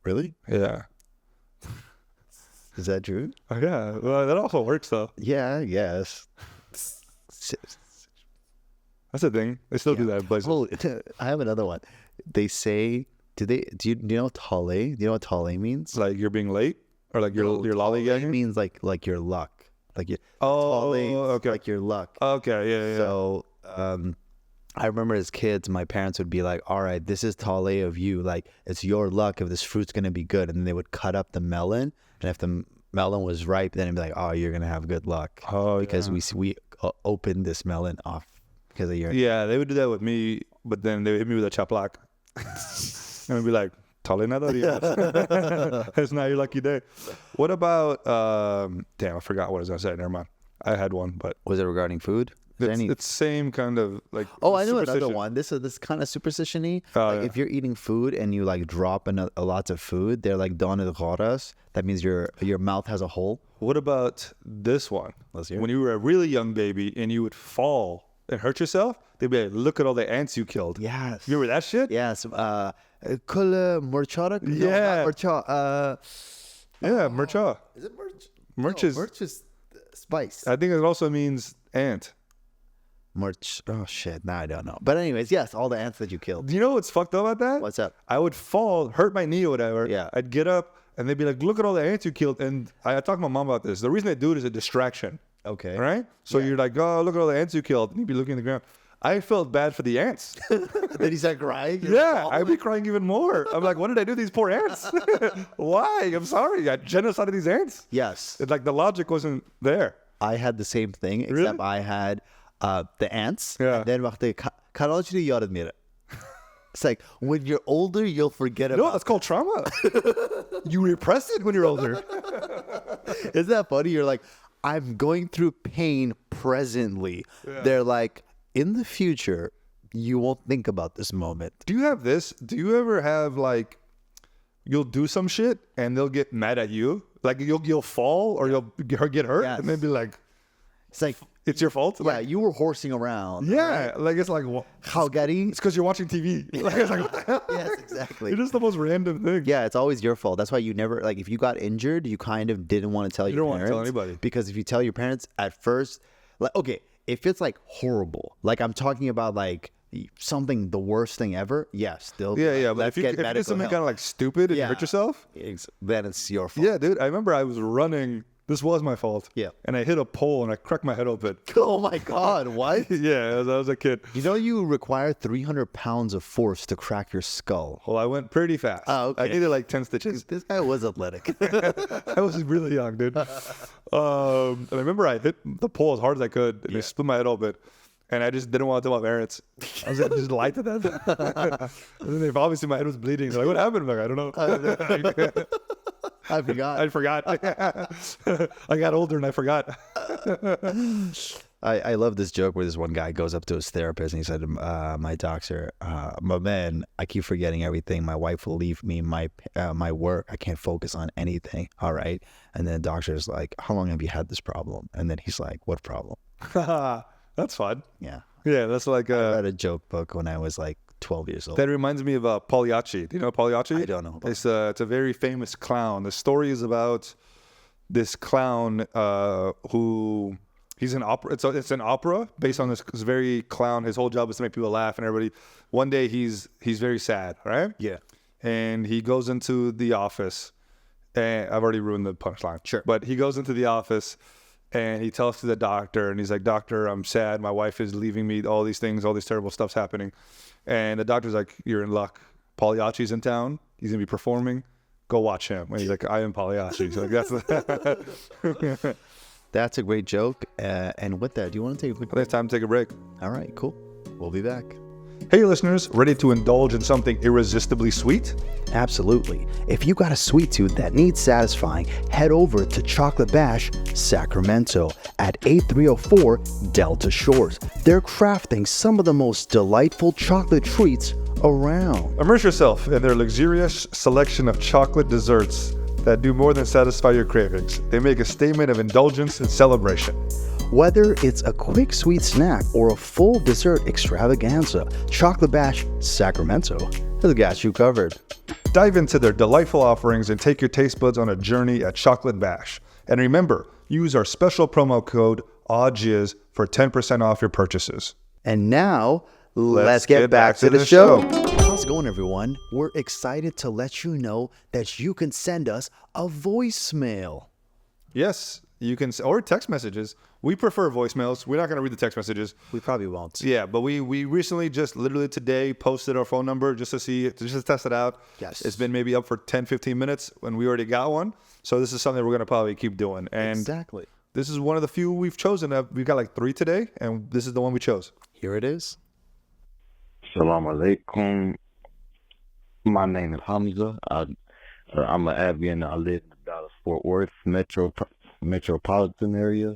Really? Yeah. Is that true? Oh, yeah. Well, that also works though. Yeah, I guess. That's the thing. They still do that in places. Well, I have another one. They say, do you know tale? Do you know what tale means? Like you're being late, or like you're It lollygagging. means like your luck. Like your Okay. like your luck. Okay. Yeah. So I remember as kids, my parents would be like, all right, this is tale of you. Like, it's your luck if this fruit's going to be good. And then they would cut up the melon. And if the melon was ripe, then it'd be like, oh, you're going to have good luck. Oh, because yeah. we opened this melon off because of your... Yeah, they would do that with me, but then they would hit me with a chaplak. And I'd be like, tale nada. It's not your lucky day. What about, damn, I forgot what I was going to say. Never mind. I had one, but... Was it regarding food? It's same kind of like. Oh, I know another superstition. one. This is kind of superstition-y. Oh, Like yeah. if you're eating food and you like drop a lots of food, they're like don el ghoras. That means your mouth has a hole. What about this one? Let's hear it. When you were a really young baby and you would fall and hurt yourself, they'd be like, look at all the ants you killed. Yes. You remember that shit? Yes. Kula murcharak? No, Yeah. not murcha. Yeah, murcha. Is it murch? Murch No, is- murch is spice. I think it also means ant. Murch. Oh shit. Now I don't know. But anyways, yes, all the ants that you killed. Do you know what's fucked up about that? What's up? I would fall, hurt my knee or whatever. Yeah. I'd get up and they'd be like, look at all the ants you killed. And I talked to my mom about this. The reason they do it is a distraction. Okay. Right? So you're like, oh, look at all the ants you killed. And you'd be looking at the ground. I felt bad for the ants. Then he started crying. Yeah, I'd be crying even more. I'm like, what did I do to these poor ants? Why? I'm sorry. I genocided these ants. Yes. It's like the logic wasn't there. I had the same thing, except Really? I had the ants. Yeah. And then karanchini yaradmira. It's like when you're older, you'll forget No, about. that's called trauma. You repress it when you're older. Isn't that funny? You're like, I'm going through pain presently. They're like, in the future, you won't think about this moment. Do you have this? Do you ever have like, you'll do some shit and they'll get mad at you? Like you'll fall or you'll get hurt Yes. and they'll be like, It's like, it's your fault? yeah, Like, you were horsing around. yeah. Like it's like, How Gary? it's because you're watching TV. Like, it's like, what the hell? Yes, exactly. It's just the most random thing. Yeah, it's always your fault. That's why you never, like, if you got injured, you kind of didn't want to tell your don't want parents. to tell anybody. Because if you tell your parents at first, like, okay, if it's like horrible, like I'm talking about like something, the worst thing ever, yes, they'll be Yeah, like, yeah. But let's if you get did medical something help. kind of like stupid and you Yeah. hurt yourself, Then it's your fault. yeah, dude. I remember I was running. This was my fault. Yeah. And I hit a pole and I cracked my head open. Oh my God, what? Yeah, as I was a kid. You know you require 300 pounds of force to crack your skull. Well, I went pretty fast. Oh, okay. I needed like 10 stitches. This guy was athletic. I was really young, dude. And I remember I hit the pole as hard as I could and I split my head open. And I just didn't want to tell my parents. I was like, just lied to them. And then they obviously my head was bleeding. They're like, what happened? I'm like, I don't know. I forgot. I forgot. I got older and I forgot. I love this joke where this one guy goes up to his therapist and he said, my doctor, my man, I keep forgetting everything. My wife will leave me, my work. I can't focus on anything. All right. And then the doctor's like, how long have you had this problem? And then he's like, what problem? That's fun. Yeah. Yeah, that's like I read a joke book when I was like 12 years old. that reminds me of Pagliacci. Do you know Pagliacci? I don't know. It's a very famous clown. The story is about this clown who he's an opera. It's an opera based on this very clown. His whole job is to make people laugh and everybody. One day he's very sad, right? Yeah. And he goes into the office, and I've already ruined the punchline. Sure. But he goes into the office. And he tells to the doctor, and he's like, doctor, I'm sad. My wife is leaving me. All these things, all these terrible stuff's happening. And the doctor's like, you're in luck. Pagliacci's in town. He's going to be performing. Go watch him. And he's like, I am Pagliacci. So like, that's That's a great joke. And with that, do you want to take a quick break? it's time to take a break. All right, cool. We'll be back. Hey, listeners, ready to indulge in something irresistibly sweet? Absolutely. If you got a sweet tooth that needs satisfying, head over to Chocolate Bash Sacramento at 8304 Delta Shores. They're crafting some of the most delightful chocolate treats around. Immerse yourself in their luxurious selection of chocolate desserts that do more than satisfy your cravings. They make a statement of indulgence and celebration. Whether it's a quick sweet snack or a full dessert extravaganza, Chocolate Bash Sacramento has got you covered. Dive into their delightful offerings and take your taste buds on a journey at Chocolate Bash. And remember, use our special promo code AwJiz for 10% off your purchases. And now, let's get back to the show. How's it going, everyone? We're excited to let you know that you can send us a voicemail. Yes, you can, or text messages. We prefer voicemails. We're not going to read the text messages. We probably won't. Yeah, but we recently just literally today posted our phone number just to test it out. Yes. It's been maybe up for 10, 15 minutes when we already got one. So this is something we're going to probably keep doing. And Exactly. this is one of the few we've chosen. We've got like 3 today, and this is the one we chose. Here it is. Salam alaikum. My name is Hamza. I'm an Afghan. I live in the Dallas-Fort Worth metropolitan area.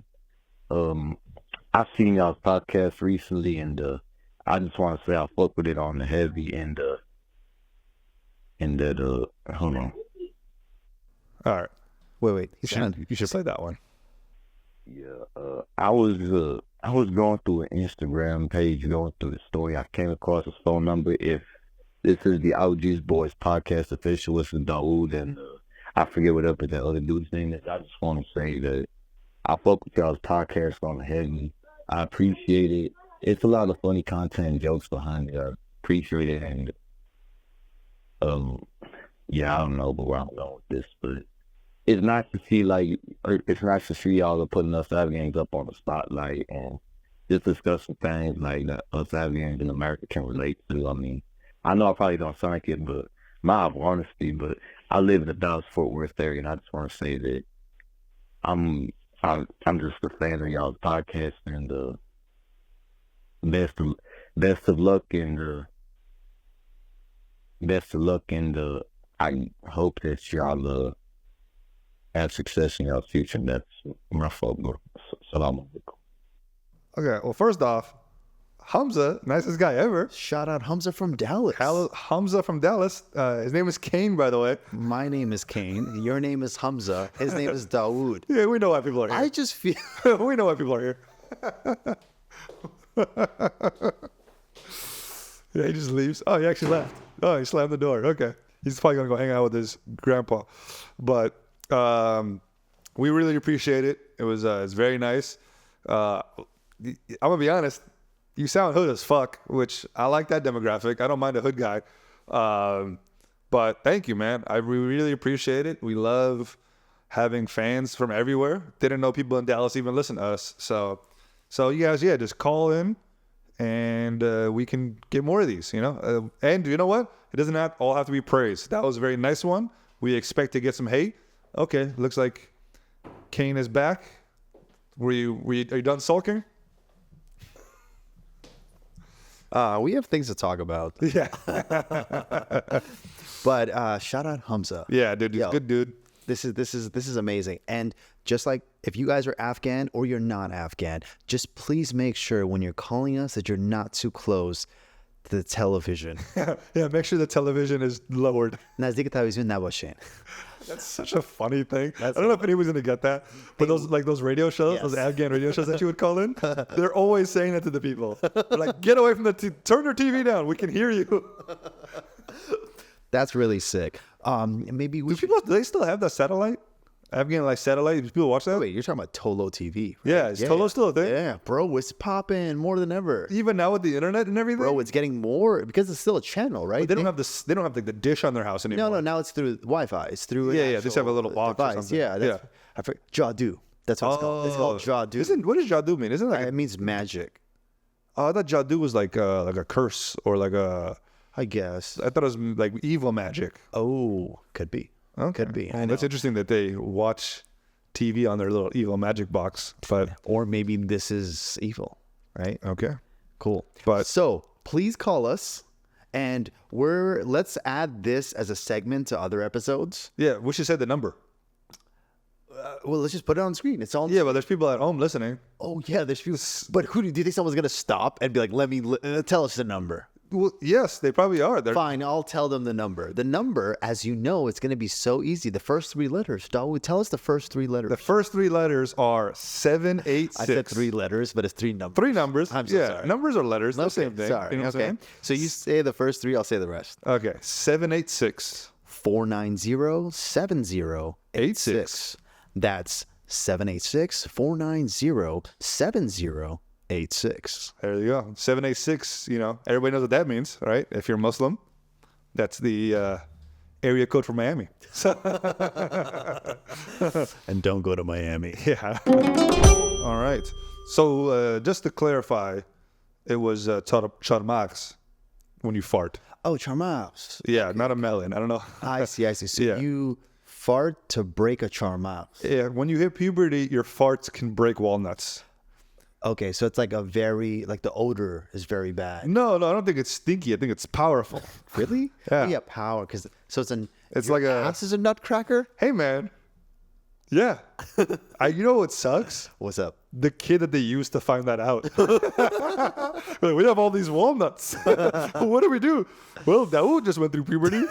I seen y'all's podcast recently, and I just want to say I fuck with it on the heavy and that hold on. All right. Wait. You should play that one. Yeah. I was going through an Instagram page, going through the story. I came across his phone number. If this is the AwJiz Boys Podcast official, it's Dauood, and I forget what up with that other dude's name is. I just want to say that I fuck with y'all's podcast on the heavy. I appreciate it. It's a lot of funny content and jokes behind it. I appreciate it, and yeah, I don't know where I'm going with this, but it's nice to see y'all are putting us Afghans up on the spotlight and just discussing things like that us Afghans in America can relate to. I mean, I know I probably don't sound like it, but my honesty, but I live in the Dallas-Fort Worth area, and I just want to say that I'm just a fan of y'all's podcast, and best of luck, and I hope that y'all have success in y'all's future. And that's my fault, bro. Salam alaikum. Okay, well, first off, Hamza, nicest guy ever. Shout out Hamza from Dallas. Hamza from Dallas. His name is Kane, by the way. My name is Kane. Your name is Hamza. His name is Dauood. Yeah, we know why people are here. I just feel... We know why people are here. Yeah, he just leaves. Oh, he actually left. Oh, he slammed the door. Okay. He's probably going to go hang out with his grandpa. But we really appreciate it. It's very nice. I'm going to be honest. You sound hood as fuck, which I like that demographic. I don't mind a hood guy. But thank you, man. We really appreciate it. We love having fans from everywhere. Didn't know people in Dallas even listen to us. So you guys, yeah, just call in and we can get more of these, you know. And you know what? It doesn't all have to be praise. That was a very nice one. We expect to get some hate. Okay, looks like Kane is back. Are you done sulking? we have things to talk about. Yeah. But shout out Hamza. Yeah, dude. He's a good dude. This is amazing. And just like if you guys are Afghan or you're not Afghan, just please make sure when you're calling us that you're not too close to the television. Yeah, make sure the television is lowered. نزدیک تلویزیون نباشین. That's such a funny thing. I don't know if anyone's gonna get that, but those radio shows, Yes. those Afghan radio shows that you would call in, they're always saying that to the people. They're like, get away from turn your TV down. We can hear you. That's really sick. Maybe we Do they still have that satellite? Afghan satellite? Do people watch that? Wait, you're talking about Tolo TV. Right? Yeah, is Tolo still a thing? Yeah, bro, it's popping more than ever. Even now with the internet and everything? Bro, it's getting more because it's still a channel, right? But they don't have this. They don't have like the dish on their house anymore. No, now it's through Wi-Fi. It's through an Yeah, they just have a actual little box or device. something. Yeah, Yeah. I forget. Jadu. That's what it's called. It's called Jadu. What does Jadu mean? Isn't it like It means magic, I thought Jadu was like a curse or like a. I guess. I thought it was like evil magic. Oh, could be. Okay. Could be. Well, that's interesting that they watch TV on their little evil magic box. But Or maybe this is evil, right? okay, Cool. But- so please call us, and let's add this as a segment to other episodes. yeah, we should say the number. Well, let's just put it on screen. It's all. Yeah, but there's people at home listening. Oh yeah, there's people. But do you think someone's gonna stop and be like, "Let me tell us the number"? Well, yes, they probably are. They're, Fine, I'll tell them the number. The number, as you know, it's going to be so easy. The first 3 letters. Dawood, tell us the first 3 letters. the first 3 letters are 786. I said 3 letters, but it's 3 numbers. 3 numbers. I'm so yeah, sorry. numbers are letters. The same thing. Sorry. You know what I'm Okay. saying? So you say the first 3, I'll say the rest. Okay. 786. 490-7086. That's 786-490-7086. There you go. 786. You know, everybody knows what that means, right? If you're Muslim, that's the area code for Miami. And don't go to Miami. Yeah. All right. So just to clarify, it was charmax when you fart. Oh, charmaus. Yeah, not a melon. I don't know. I see. So Yeah. you fart to break a charmaus. Yeah, when you hit puberty, your farts can break walnuts. Okay, so it's like the odor is very bad. No, I don't think it's stinky. I think it's powerful. Really? Yeah. Yeah, power. So It's your like a- ass is a nutcracker? Hey, man. Yeah. You know what sucks? What's up? The kid that they used to find that out. Like, we have all these walnuts. What do we do? Well, Dawood just went through puberty.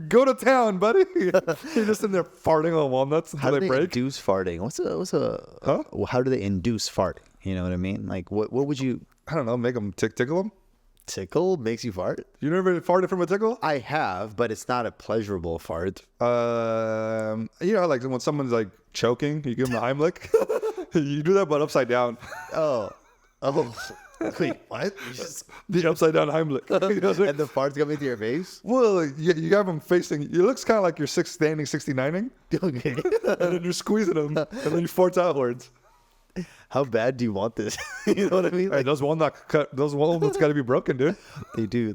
Go to town, buddy. You're just in there farting on walnuts How until do they they break. induce farting? How do they induce farting? You know what I mean? Like, what would you I don't know. Make them tickle them. tickle makes you fart? You never farted from a tickle? I have, but it's not a pleasurable fart. You know, like when someone's like choking, you give them the Heimlich. You do that, but upside down. Oh, wait, what? You just- The upside down Heimlich. You know what I'm saying? and the farts come into your face? Well, you have them facing. It looks kind of like you're standing 69ing, Okay. and then you're squeezing them, and then you fart outwards. How bad do you want this? You know what I mean? Hey, those walnuts got to be broken, dude. They do.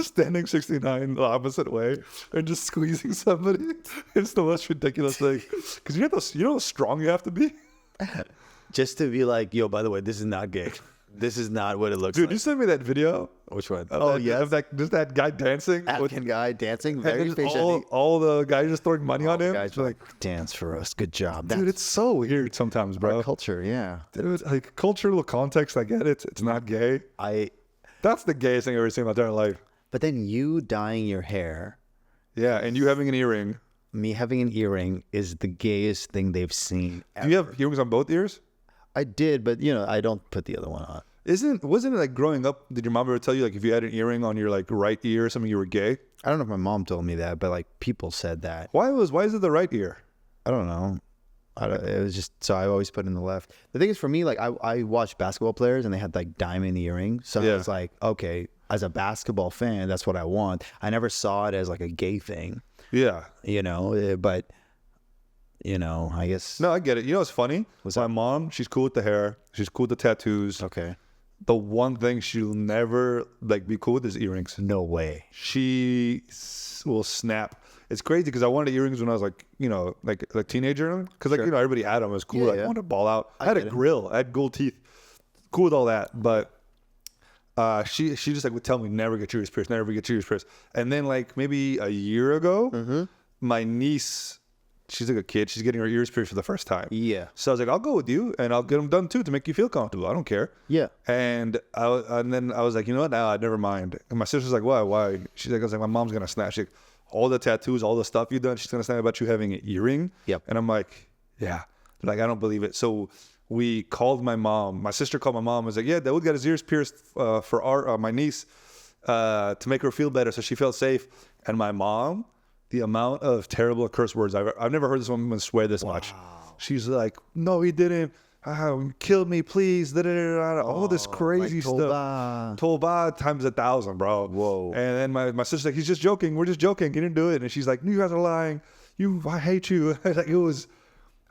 Standing 69 the opposite way and just squeezing somebody. It's the most ridiculous thing. Because you know how strong you have to be? Just to be like, yo, by the way, this is not gay. This is not what it looks Dude, like. you sent me that video. Which one? Of Yes. just that guy dancing. African guy dancing, and very then patient. all the guys just throwing money on him. Guys like, dance for us. Good job. Dude, it's so weird sometimes, bro. our culture, yeah. Dude, like cultural context, I get it. It's not gay. That's the gayest thing I've ever seen in my entire life. But then you dyeing your hair, Yeah, and you having an earring. me having an earring is the gayest thing they've seen. Do you have earrings on both ears? I did, but I don't put the other one on. Wasn't it like growing up, did your mom ever tell you like if you had an earring on your like right ear or something you were gay? I don't know if my mom told me that, but like people said that. Why is it the right ear? I don't know. It was just so I always put in the left. The thing is, for me, like I watched basketball players and they had like diamond earrings, so Yeah. I was like, okay, as a basketball fan, that's what I want. I never saw it as like a gay thing, Yeah. but I guess. No, I get it. You know what's funny? What's My that? mom, she's cool with the hair. She's cool with the tattoos. Okay. The one thing she'll never like be cool with is earrings. No way. She will snap. It's crazy because I wanted earrings when I was like teenager. Because Sure. everybody had them. It was cool. Yeah, I yeah. wanted to ball out. I had a get it. grill. I had gold teeth. Cool with all that, but she just like would tell me never get your ears pierced, never get your ears pierced. And then like maybe a year ago, Mm-hmm. my niece, she's like a kid. She's getting her ears pierced for the first time. Yeah. So I was like, I'll go with you, and I'll get them done too to make you feel comfortable. I don't care. Yeah. And then I was like, you know what? Nah, never mind. And my sister's like, why? She's like, I was like, my mom's gonna snap. She's like, all the tattoos, all the stuff you've done, she's gonna snap about you having an earring. Yep. And I'm like, yeah. Like, I don't believe it. So we called my mom. My sister called my mom and was like, yeah, Dawood got his ears pierced for my niece to make her feel better, so she felt safe. And my mom, the amount of terrible curse words I've never heard this woman swear this much. She's like, no, he didn't. Kill me, please. All this crazy like stuff. Toba. Toba times 1,000, bro. Whoa. And then my sister's like, he's just joking. We're just joking. He didn't do it. And she's like, you guys are lying. I hate you. Like, it was.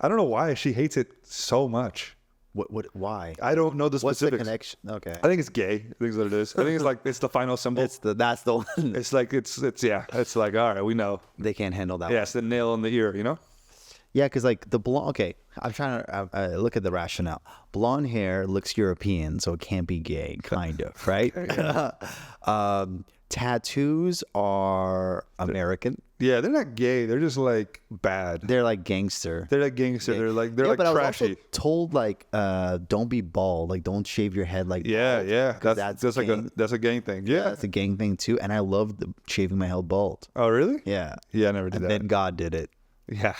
I don't know why she hates it so much. Why? I don't know the What's the specifics. connection? Okay. I think it's gay. I think it's what it is. I think it's like it's the final symbol. That's the one. It's like it's yeah. It's like, all right, we know. They can't handle that. Yeah, it's the nail in the ear, you know? Yeah, because like the blonde. Okay, I'm trying to look at the rationale. Blonde hair looks European, so it can't be gay, kind of, right? Tattoos are American. Yeah, they're not gay. They're just like bad. They're like gangster. They're like gangster. They're like but I was trashy. also told like don't be bald, like don't shave your head like bald, Yeah. 'cause That's like a gang thing. Yeah. that's a gang thing too. And I love shaving my head bald. Oh really? Yeah. Yeah, I never did And that. then God did it. Yeah.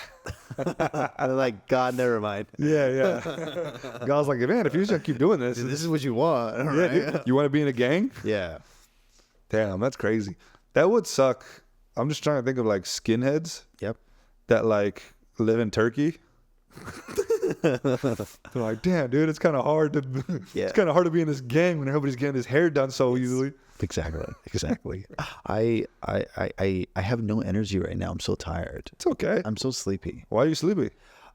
I'm like, God, never mind. Yeah. God's like, man, if you just gonna keep doing this, This is what you want. All yeah, right? dude, you want to be in a gang? Yeah. Damn, that's crazy. That would suck. I'm just trying to think of like skinheads Yep. that like live in Turkey. They're like, damn, dude, it's kind of hard to. Yeah. It's kind of hard to be in this gang when everybody's getting his hair done so easily. Exactly. I have no energy right now. I'm so tired. It's okay. I'm so sleepy. Why are you sleepy?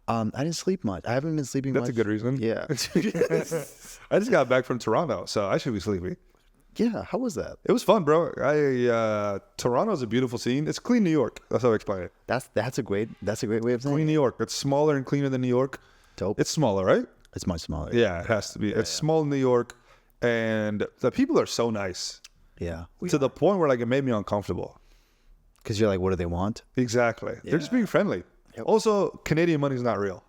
I didn't sleep much. I haven't been sleeping That's much. a good reason. Yeah. I just got back from Toronto, so I should be sleepy. Yeah. How was that? It was fun, bro. Toronto's a beautiful scene. It's clean New York. That's how I explain it. That's a great way of saying Clean it. New York. It's smaller and cleaner than New York. Dope. It's smaller, right? It's much smaller. Yeah, it has to be. It's small in New York, and the people are so nice Yeah. to the point where like it made me uncomfortable. Because you're like, what do they want? Exactly. They're just being friendly. Yep. Also, Canadian money is not real.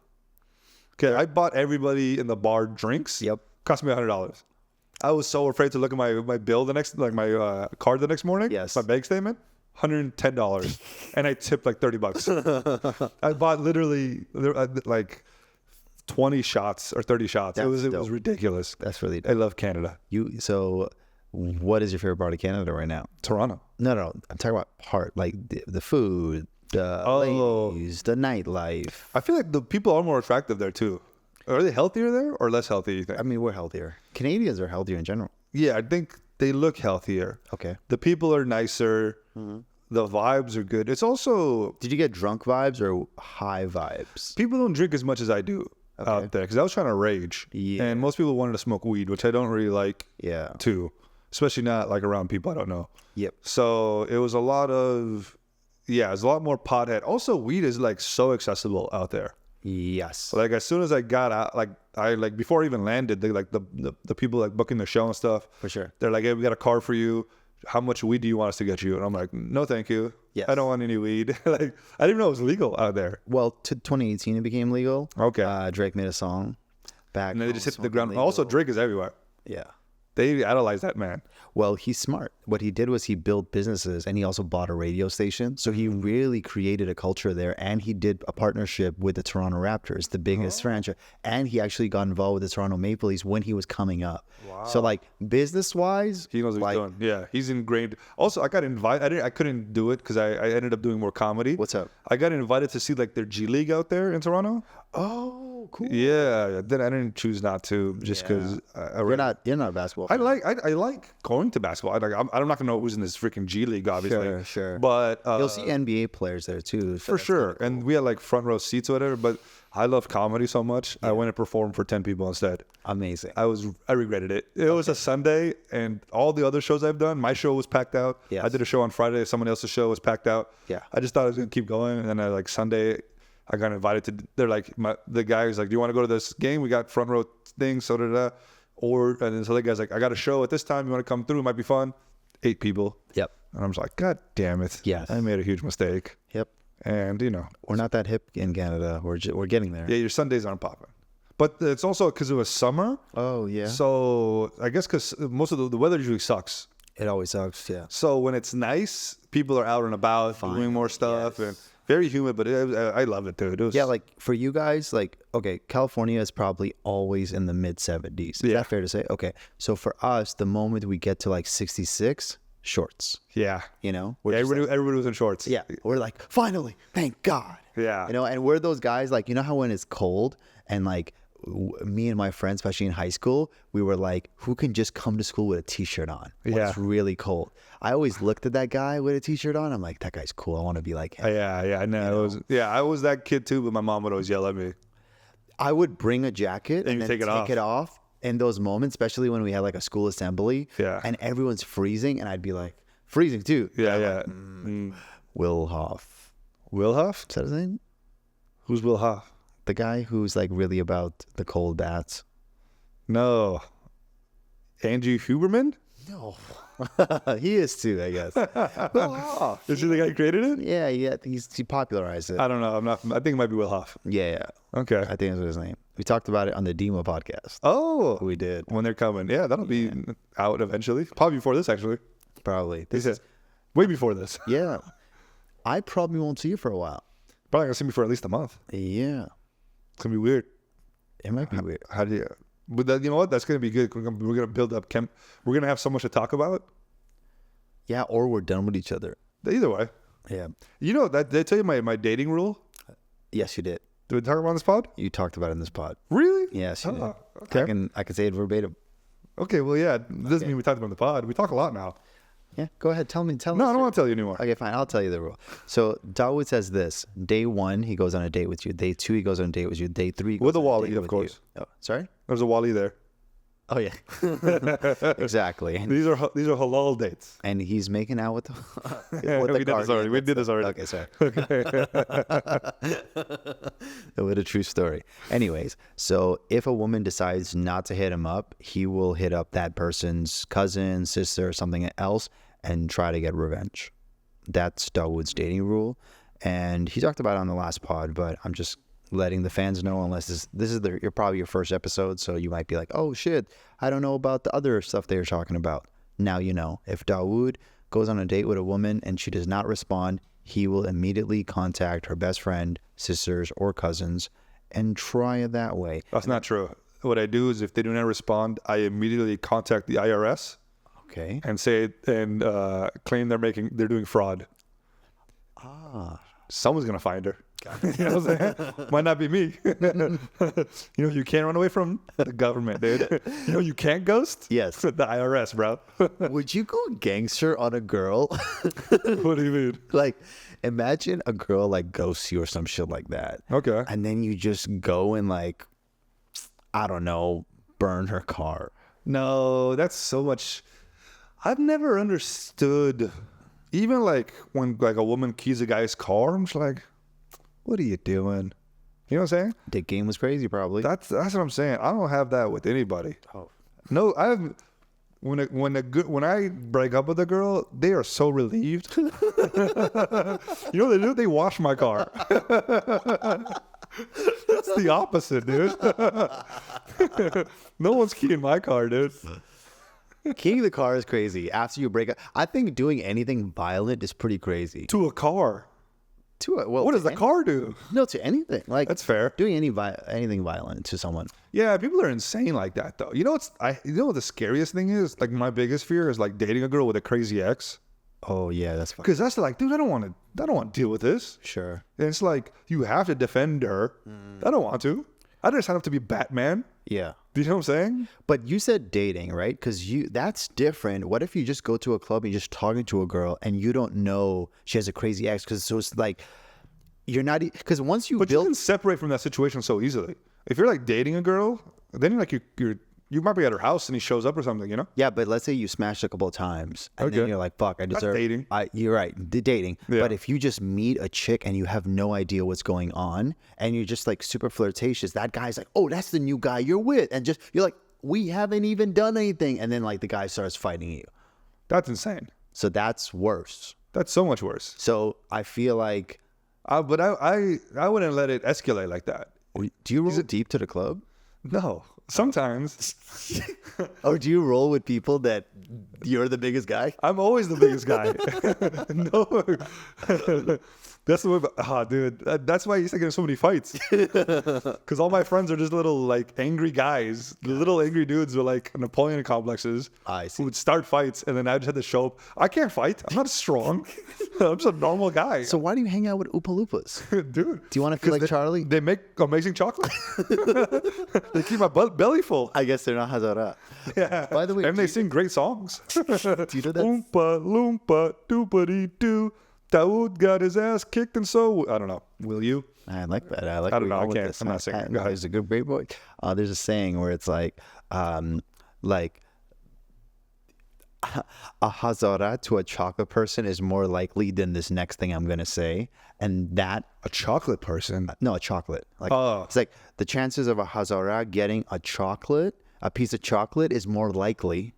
Okay, I bought everybody in the bar drinks. Yep. Cost me $100. I was so afraid to look at my bill the next, like my card the next morning. Yes. My bank statement, $110, and I tipped like $30. I bought literally like 20 shots or 30 shots. That's It was dope. ridiculous. That's really I love Canada. So what is your favorite part of Canada right now? Toronto. No. I'm talking about part, like the food, the ladies, the nightlife. I feel like the people are more attractive there too. Are they healthier there or less healthy, you think? I mean, we're healthier. Canadians are healthier in general. Yeah, I think they look healthier. Okay. The people are nicer. The vibes are good. It's also, Did you get drunk vibes or high vibes? people don't drink as much as I do out there because I was trying to rage. Yeah. And most people wanted to smoke weed, which I don't really like Yeah. too, especially not like around people I don't know. Yep. So it was a lot of, it's a lot more pothead. Also, weed is like so accessible out there. Yes. Like as soon as I got out, like before I even landed, they like the people like booking the show and stuff. For sure. They're like, hey, we got a car for you. How much weed do you want us to get you? And I'm like, no, thank you. Yes. I don't want any weed. Like I didn't know it was legal out there. Well, to 2018 it became legal. Okay. Drake made a song. Back. And then they just hit the smoking ground. legal. Also, Drake is everywhere. Yeah. They idolize that man. Well, he's smart. What he did was he built businesses and he also bought a radio station. So he really created a culture there, and he did a partnership with the Toronto Raptors, the biggest franchise. And he actually got involved with the Toronto Maple Leafs when he was coming up. Wow. So like business wise, He knows what he's doing. Yeah, he's ingrained. Also, I got invited. I couldn't do it because I ended up doing more comedy. What's up? I got invited to see like their G League out there in Toronto. Oh, cool. Yeah, then I didn't choose not to just because You're not a basketball I fan. like going to basketball. I'm not gonna know who's in this freaking G League, obviously. Sure. But You'll see NBA players there too. so for that's sure, kinda cool. and we had like front row seats or whatever. But I love comedy so much, I went and performed for 10 people instead. Amazing. I regretted it. It was a Sunday, and all the other shows I've done, my show was packed out. Yes. I did a show on Friday, someone else's show was packed out. Yeah. I just thought I was gonna keep going, and then I Sunday, I got invited to. They're like, the guy was like, "Do you want to go to this game? We got front row things, so and then this other guy's like, "I got a show at this time. You want to come through? It might be fun." 8 people. Yep. And I'm just like, God damn it. Yes. I made a huge mistake. Yep. And We're not that hip in Canada. We're getting there. yeah, your Sundays aren't popping. But it's also because it was summer. Oh yeah. So I guess because most of the weather usually sucks. It always sucks. Yeah. So when it's nice, people are out and about doing more stuff and very humid. But I love it, dude. It was, Yeah, like for you guys, like, okay, California is probably always in the mid 70s. Is that fair to say? Okay. So for us, the moment we get to like 66, shorts, yeah. you know? Yeah, We're just everybody was in shorts. like, yeah. We're like, finally, thank God. Yeah. You know, and we're those guys, like, you know how when it's cold and like me and my friends, especially in high school, we were like, who can just come to school with a t-shirt on when Yeah. it's really cold? I always looked at that guy with a t-shirt on. I'm like, that guy's cool. I want to be like him. Yeah, I know. I was that kid too, but my mom would always yell at me. I would bring a jacket and you then take it off. in those moments, especially when we had like a school assembly and everyone's freezing, and I'd be like, freezing too. Yeah. Will Hoff. Will Huff? Is that his name? Who's Will Huff? The guy who's like really about the cold baths. No. Angie Huberman? No. He is too, I guess. Will Hoff. Is he the guy who created it? Yeah. I think he popularized it. I don't know. I think it might be Will Hoff. Yeah. Okay. I think that's his name. We talked about it on the Damme podcast. Oh, We did. when they're coming. Yeah, that'll be out eventually. Probably before this, actually. Probably. They said way before this. Yeah. I probably won't see you for a while. Probably gonna see me for at least a month. Yeah. It's gonna be weird. It might be weird. How do you? But that, you know what? That's gonna be good. We're gonna build up. We're gonna have so much to talk about. Yeah, or we're done with each other. Either way. Yeah. You know that? Did I tell you my dating rule? Yes, you did. Did we talk about on this pod? You talked about it in this pod. Really? Yes, you did. Okay. I can say it verbatim. Okay. Well, yeah. It doesn't mean we talked about it on the pod. We talk a lot now. Yeah, go ahead. Tell me. No, I don't want to tell you anymore. Okay, fine. I'll tell you the rule. So Dawood says this: Day 1, he goes on a date with you. Day 2, he goes on a date with you. Day 3, he goes With a on Wally, date of with course. you. Oh, sorry. There's a Wally there. Oh yeah, exactly. And, These are halal dates. and he's making out with the. We did this already. We did this already. Okay, sorry. What a true story. Anyways, so if a woman decides not to hit him up, he will hit up that person's cousin, sister, or something else, and try to get revenge. That's Dawood's dating rule, and he talked about it on the last pod. But I'm just letting the fans know, unless this is you're probably your first episode, so you might be like, oh shit, I don't know about the other stuff they were talking about. Now you know. If Dawood goes on a date with a woman and she does not respond, he will immediately contact her best friend, sisters, or cousins and try it that way. That's not true. What I do is if they do not respond, I immediately contact the IRS Okay. and say and claim they're doing fraud. Someone's gonna find her. You know what I'm saying? Might not be me. You can't run away from the government, dude. You can't ghost? Yes. The IRS, bro. Would you go gangster on a girl? What do you mean? Like, imagine a girl like ghosts you or some shit like that. Okay. And then you just go and like, I don't know, burn her car. No, that's so much. I've never understood. Even like when like a woman keys a guy's car, I'm just like, what are you doing? You know what I'm saying? Dick game was crazy, probably. That's what I'm saying. I don't have that with anybody. Oh. No, when I break up with a girl, they are so relieved. You know what they do? They wash my car. It's the opposite, dude. No one's keying my car, dude. Keying the car is crazy. After you break up, I think doing anything violent is pretty crazy. To a car. What does the car do? No, to anything. Like, That's fair. Doing anything violent to someone. Yeah, people are insane like that, though. You know what the scariest thing is? Like, my biggest fear is like dating a girl with a crazy ex. Oh yeah, that's fucking Because that's like, dude, I don't want to deal with this. sure. And it's like, you have to defend her. I don't want to. I just have to be Batman. Yeah. Do you know what I'm saying? But you said dating, right? Because that's different. What if you just go to a club and you're just talking to a girl and you don't know she has a crazy ex? Because so it's like you're not because once you But build you can separate from that situation so easily. If you're like dating a girl, then you might be at her house and he shows up or something, you know? yeah, but let's say you smashed a couple of times and then Okay. you're like, fuck, I deserve dating. You're right, dating. Yeah. But if you just meet a chick and you have no idea what's going on and you're just like super flirtatious, that guy's like, oh, that's the new guy you're with, and just you're like, we haven't even done anything, and then like the guy starts fighting you. That's insane. So that's worse. That's so much worse. So I feel like, But I wouldn't let it escalate like that. do you roll deep to the club? No. Sometimes. Or do you roll with people that you're the biggest guy? I'm always the biggest guy. No. That's the way, dude. That's why I used to get in so many fights. Because all my friends are just little, like, angry guys. The little angry dudes with, like, Napoleon complexes. I see. Who would start fights, and then I just had to show up. I can't fight. I'm not strong. I'm just a normal guy. So why do you hang out with Oompa Loompas? Dude. Do you want to feel like Charlie? They make amazing chocolate. They keep my belly full. I guess they're not Hazara. Yeah. By the way, and they sing great songs. do you know that? Oompa loompa doopity doo. Dawood got his ass kicked, and so I don't know. Will you? I like that. I like. I don't where know. you're I going with can't. this. I'm not singing. Go ahead. He's a good great boy. There's a saying where it's like a Hazara to a chocolate person is more likely than this next thing I'm gonna say, and that A chocolate person. no, a chocolate. Like Oh. it's like the chances of a Hazara getting a piece of chocolate, is more likely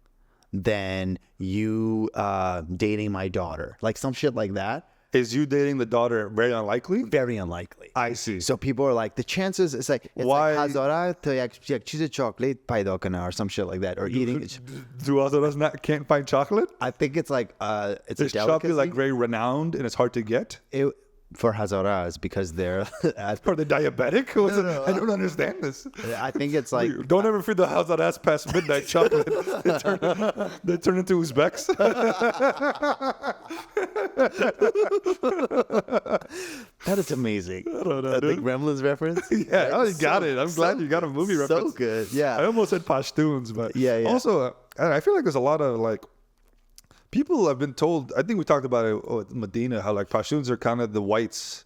than you dating my daughter. Like some shit like that. Is you dating the daughter very unlikely? Very unlikely. I see. So people are like, the chances, it's like Why- hazara to yak cheese chocolate paida kana or some shit like that, or eating. Do others not can't find chocolate? I think it's like it's Is a chocolate delicacy. like very renowned and it's hard to get? For hazaras because they're. Are they diabetic? I don't understand this. I think it's like. Don't ever feed the house that ass past midnight chocolate. They turn into Uzbeks. That is amazing. I don't know, The dude. Gremlins reference. Yeah, oh, you got it. I'm glad you got a movie So reference. good. Yeah. I almost said Pashtuns, but Yeah. Also, I feel like there's a lot of like people have been told. I think we talked about it with Medina, how like Pashtuns are kind of the whites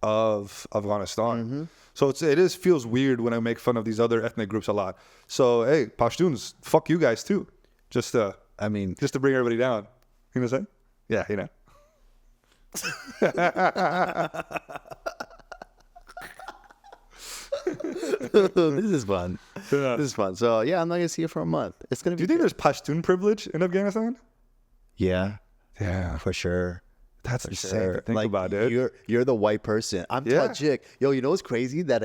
of Afghanistan. So it feels weird when I make fun of these other ethnic groups a lot. So hey, Pashtuns, fuck you guys too. Just to bring everybody down. You know what I'm saying? Yeah, you know. This is fun. Yeah. This is fun. So yeah, I'm not gonna see it for a month. It's gonna Do be. you think there's Pashtun privilege in Afghanistan? Yeah, Yeah, for sure. that's insane to think Like, about, dude. You're the white person. I'm Yeah. Tajik. Yo, you know what's crazy? That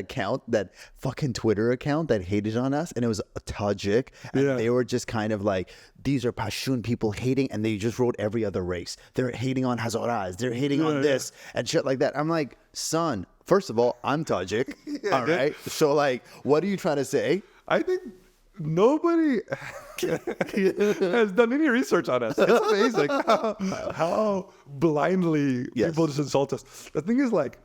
fucking Twitter account that hated on us, and it was a Tajik, and Yeah. they were just kind of like, these are Pashtun people hating, and they just wrote every other race. They're hating on Hazaras. They're hating on this and shit like that. I'm like, son, first of all, I'm Tajik. All dude. right. So like, what are you trying to say? I think nobody has done any research on us. It's amazing how blindly people just insult us. The thing is, like,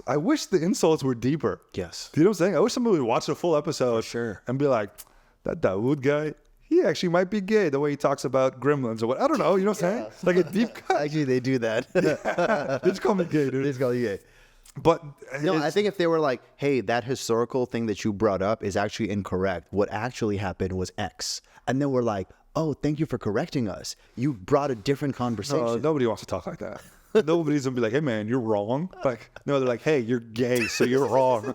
I wish the insults were deeper. Yes. Do you know what I'm saying? I wish somebody would watch the full episode sure. and be like, that Dawood guy, he actually might be gay the way he talks about gremlins or what. I don't know. You know what I'm saying? Like a deep cut. Actually, they do that. They just call me gay, They dude. just call you gay. But No, I it's- think if they were like, hey, that historical thing that you brought up is actually incorrect. What actually happened was X. And then we're like, oh, thank you for correcting us. You brought a different conversation. nobody wants to talk like that. Nobody's gonna be like, hey man, you're wrong. Like, no, they're like, hey, you're gay, so you're wrong.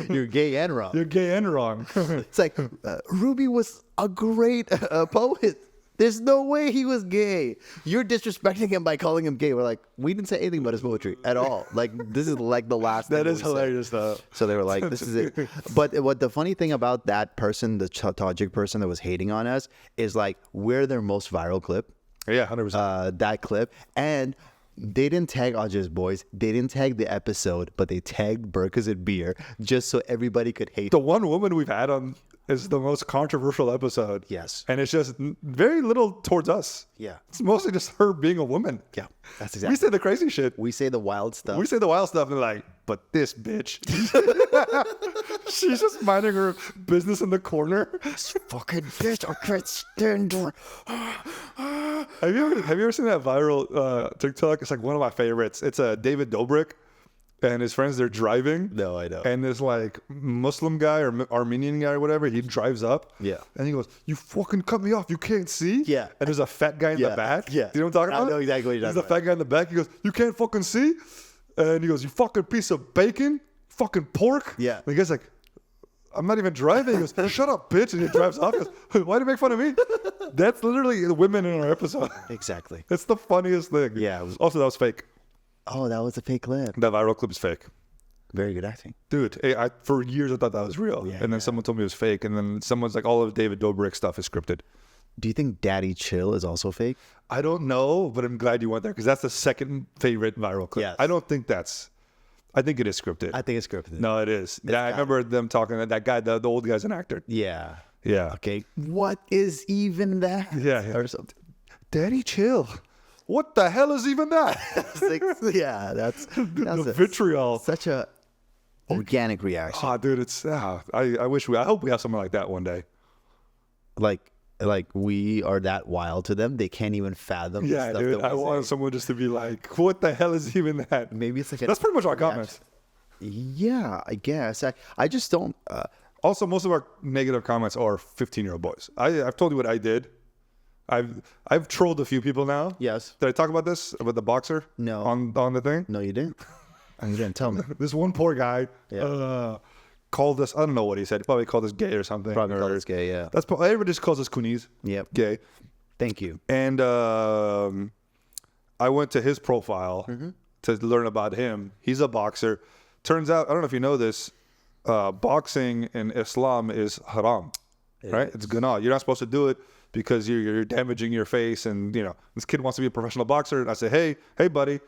You're gay and wrong. You're gay and wrong. It's like, Ruby was a great poet. There's no way he was gay. You're disrespecting him by calling him gay. We're like, we didn't say anything about his poetry at all. Like, this is like the last That thing is we said. hilarious though. So they were like, this is it. But what the funny thing about that person, the Tajik person that was hating on us, is like, we're their most viral clip. Yeah, 100%. That clip. And they didn't tag AwJiz Boys. They didn't tag the episode, but they tagged Burkas and Beer just so everybody could hate. The one woman we've had on is the most controversial episode. Yes. And it's just very little towards us. Yeah. It's mostly just her being a woman. Yeah, that's We exactly. say the crazy shit. We say the wild stuff. We say the wild stuff and they're like, but this bitch. She's just minding her business in the corner. fucking bitch, I can't stand her. Have you ever seen that viral TikTok? It's like one of my favorites. It's a David Dobrik and his friends. They're driving. No, I know. And this like Muslim guy or Armenian guy or whatever, he drives up. Yeah. And he goes, "You fucking cut me off. You can't see." Yeah. And there's a fat guy in Yeah. the back. Yeah. Do you know what I'm talking I about? know exactly what you're There's talking a fat guy in the back. He goes, "You can't fucking see." And he goes, "You fucking piece of bacon, fucking pork." Yeah. And the guy's like, "I'm not even driving." He goes, "Shut up, bitch!" And he drives off. He goes, "Why do you make fun of me?" That's literally the women in our episode. Exactly. It's the funniest thing. Yeah, it was- Also, that was fake. Oh, that was a fake clip. That viral clip is fake. Very good acting. Dude, for years I thought that was real. Yeah, And then someone told me it was fake. And then someone's like, all of David Dobrik stuff is scripted. Do you think Daddy Chill is also fake? I don't know, but I'm glad you went there because that's the second favorite viral clip. Yes. I don't think I think it is scripted. I think it's scripted. No, it is. Yeah, I got- remember them talking. That guy, the old guy's an actor. Yeah. Yeah. Okay. What is even that? Yeah, yeah. Or something. Daddy, chill. What the hell is even that? It's like, yeah, that's The vitriol. such a organic reaction. Oh, dude, it's. I hope we have something like that one day. Like we are that wild to them. They can't even fathom. the Yeah, stuff dude. that I we want say. someone just to be like, what the hell is even that? Maybe it's like That's pretty much our comments. Yeah, I guess. I just don't. Also, most of our negative comments are 15-year-old boys. I've told you what I did. I've trolled a few people now. Yes. Did I talk about this? About the boxer? No. On the thing? No, you didn't. You didn't tell me. This one poor guy. Yeah. called us. I don't know what he said. He probably called us gay or something. Probably called us gay. Yeah. That's probably everybody just calls us Kunis. Yep. Gay. Thank you. And I went to his profile to learn about him. He's a boxer. Turns out, I don't know if you know this, boxing in Islam is haram, right? It's guna. You're not supposed to do it because you're damaging your face. And, you know, this kid wants to be a professional boxer. And I said, hey, buddy.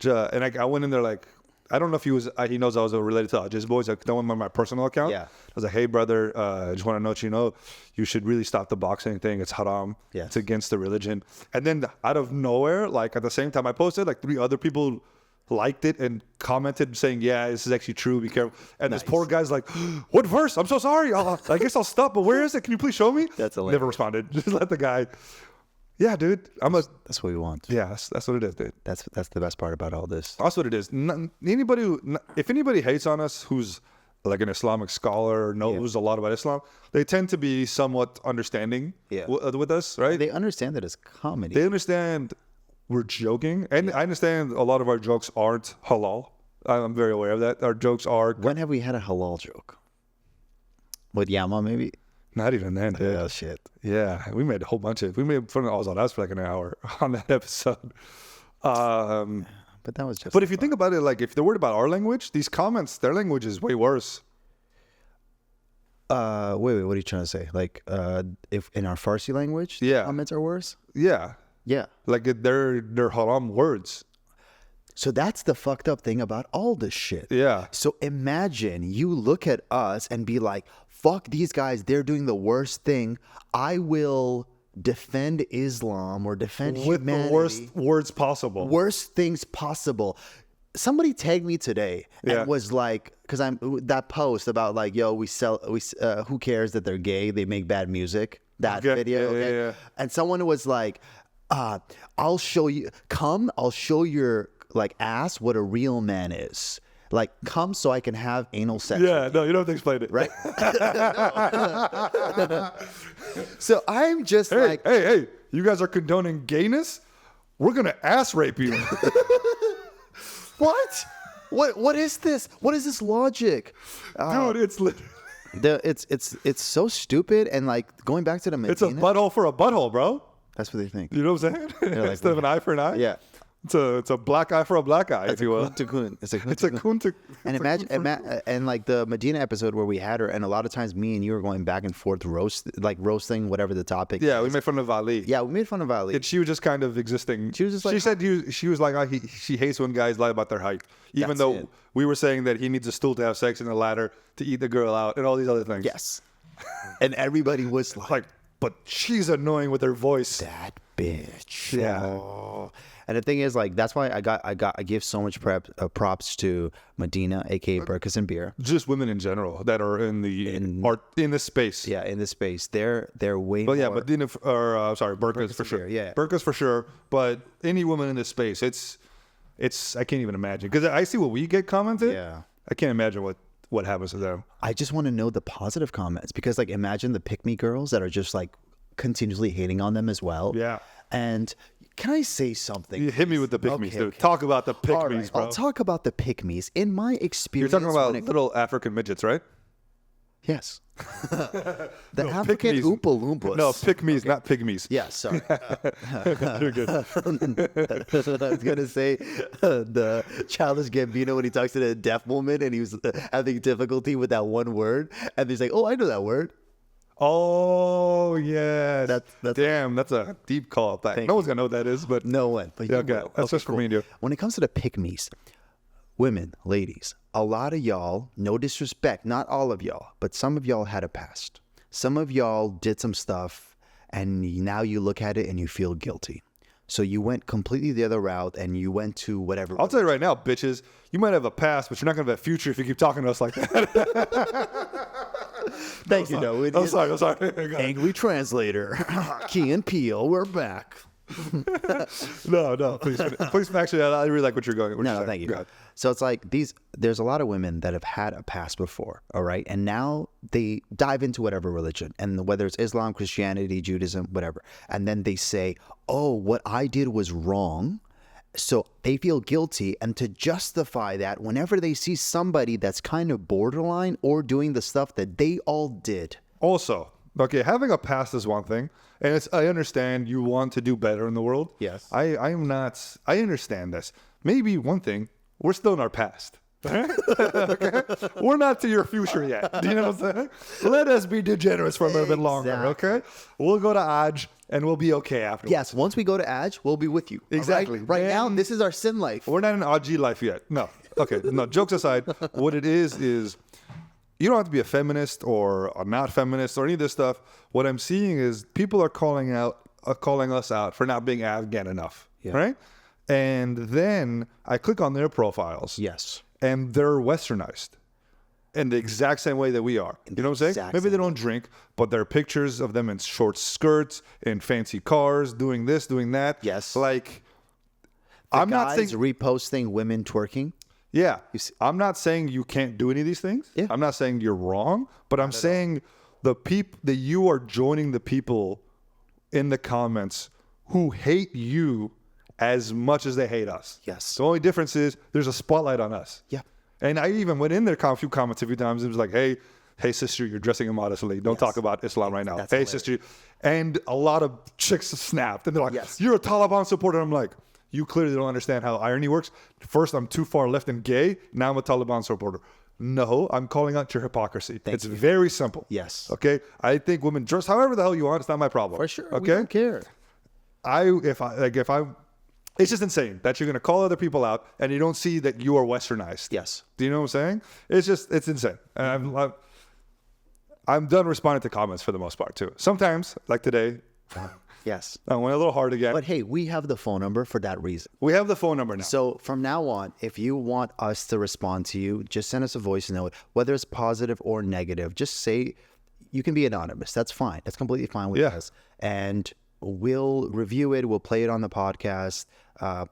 And I went in there like, I don't know if he knows I was related to AwJiz Boys. I don't on my personal account. Yeah. I was like, hey, brother, I just want to let you know, you should really stop the boxing thing. It's haram. Yes. It's against the religion. And then out of nowhere, like at the same time I posted, like 3 other people liked it and commented saying, yeah, this is actually true. Be careful. And this poor guy's like, what verse? I'm so sorry. I guess I'll stop. But where is it? Can you please show me? That's hilarious. Never responded. Just let the guy. Yeah, dude. That's what we want. Yeah, that's what it is, dude. That's the best part about all this. That's what it is. If anybody hates on us who's like an Islamic scholar or knows a lot about Islam, they tend to be somewhat understanding with us, right? They understand that it's comedy. They understand we're joking. And I understand a lot of our jokes aren't halal. I'm very aware of that. Our jokes are... When have we had a halal joke? With Yama, maybe? Not even then, dude. Oh, shit. Yeah, we made a whole bunch of... We made fun of All on Us for like an hour on that episode. But that was just... But if you think about it, like if they're worried about our language, these comments, their language is way worse. Wait, what are you trying to say? Like, if in our Farsi language, the comments are worse? Yeah. Yeah. Like they're haram words. So that's the fucked up thing about all this shit. Yeah. So imagine you look at us and be like, fuck these guys, they're doing the worst thing. I will defend Islam or defend humanity. With the worst words possible. Worst things possible. Somebody tagged me today and was like, because I'm that post about like, yo, who cares that they're gay? They make bad music. That video. Yeah. And someone was like, I'll show you, I'll show your like ass what a real man is. Like, come so I can have anal sex. Yeah, no, you don't have to explain it. Right? So I'm just hey, you guys are condoning gayness? We're going to ass rape you. What? What is this? What is this logic? Dude, it's It's so stupid. And like going back to the Medina, it's a butthole for a butthole, bro. That's what they think. You know what I'm saying? Like, Instead of an eye for an eye? Yeah. It's a black eye for a black eye, if you will. It's a kun. It's a kun to... And imagine, and like the Medina episode where we had her, and a lot of times me and you were going back and forth roasting whatever the topic. Yeah, we made fun of Ali. Yeah, we made fun of Ali. And she was just kind of existing. She was just like... She said she was like, she hates when guys lie about their height. Even though we were saying that he needs a stool to have sex and a ladder to eat the girl out and all these other things. Yes. And everybody was like, but she's annoying with her voice. That bitch. Yeah. Oh. And the thing is, like, that's why I give so much props to Medina, aka Burkas and Beer. Just women in general that are in this space. Yeah, in this space, they're way. But more... yeah, Medina Burkas for sure. Beer, yeah, Burkas for sure. But any woman in this space, it's I can't even imagine because I see what we get commented. Yeah, I can't imagine what happens to them. I just want to know the positive comments because, like, imagine the pick-me girls that are just like continuously hating on them as well. Yeah. And can I say something? You hit me with the pick-me's, dude. Okay. Talk about the pick-me's, bro. I'll talk about the pick-me's. In my experience... You're talking about little African midgets, right? Yes. The African Oompa Loompas. No, pick-me's, not pygmies. Yeah, sorry. You're good. I was going to say the Childish Gambino when he talks to the deaf woman and he was having difficulty with that one word. And he's like, oh, I know that word. Oh, yeah. That's a deep call. No one's going to know what that is, but... No one. But okay, that's just for me and you. When it comes to the pick-me's, women, ladies, a lot of y'all, no disrespect, not all of y'all, but some of y'all had a past. Some of y'all did some stuff, and now you look at it and you feel guilty. So you went completely the other route, and you went to whatever... I'll tell you right now, bitches, you might have a past, but you're not going to have a future if you keep talking to us like that. Thank you, no. I'm sorry. Angry translator. Key and Peele, we're back. No, please. Actually, I really like what you're going. No, thank you. So it's like there's a lot of women that have had a past before, all right? And now they dive into whatever religion, and whether it's Islam, Christianity, Judaism, whatever. And then they say, oh, what I did was wrong, So they feel guilty, and to justify that, whenever they see somebody that's kind of borderline or doing the stuff that they all did. Also, okay, having a past is one thing, and I understand you want to do better in the world. Yes. I'm not. I understand this. Maybe one thing, we're still in our past. Okay? We're not to your future yet. Do you know what I'm saying? Let us be degenerates for a little bit longer, okay? We'll go to Aj and we'll be okay afterwards. Yes, once we go to Aj, we'll be with you. Exactly. Right now, this is our sin life. We're not in Awjiz life yet. No. Okay. No, jokes aside, what it is you don't have to be a feminist or a not feminist or any of this stuff. What I'm seeing is people are calling us out for not being Afghan enough, right? And then I click on their profiles. Yes. And they're westernized in the exact same way that we are. You know what I'm saying? Maybe they don't drink, but there are pictures of them in short skirts, in fancy cars, doing this, doing that. Yes. Like, I'm not saying reposting women twerking. Yeah. I'm not saying you can't do any of these things. Yeah. I'm not saying you're wrong, but I'm saying that you are joining the people in the comments who hate you as much as they hate us. Yes. The only difference is there's a spotlight on us. Yeah. And I even went in there a few comments a few times. It was like, hey sister, you're dressing immodestly. Don't talk about Islam right now. That's hey hilarious. Sister. And a lot of chicks snapped and they're like, Yes. you're a Taliban supporter. I'm like, you clearly don't understand how irony works. First, I'm too far left and gay. Now I'm a Taliban supporter. No, I'm calling out your hypocrisy. It's very simple. Yes. Okay. I think women dress however the hell you want. It's not my problem. For sure. Okay. We don't care. It's just insane that you're going to call other people out and you don't see that you are westernized. Yes. Do you know what I'm saying? It's insane. And I'm done responding to comments for the most part too. Sometimes, like today, Yes. I went a little hard again. But hey, we have the phone number for that reason. We have the phone number now. So from now on, if you want us to respond to you, just send us a voice note, whether it's positive or negative. Just say, you can be anonymous. That's fine. That's completely fine with us. And we'll review it. We'll play it on the podcast.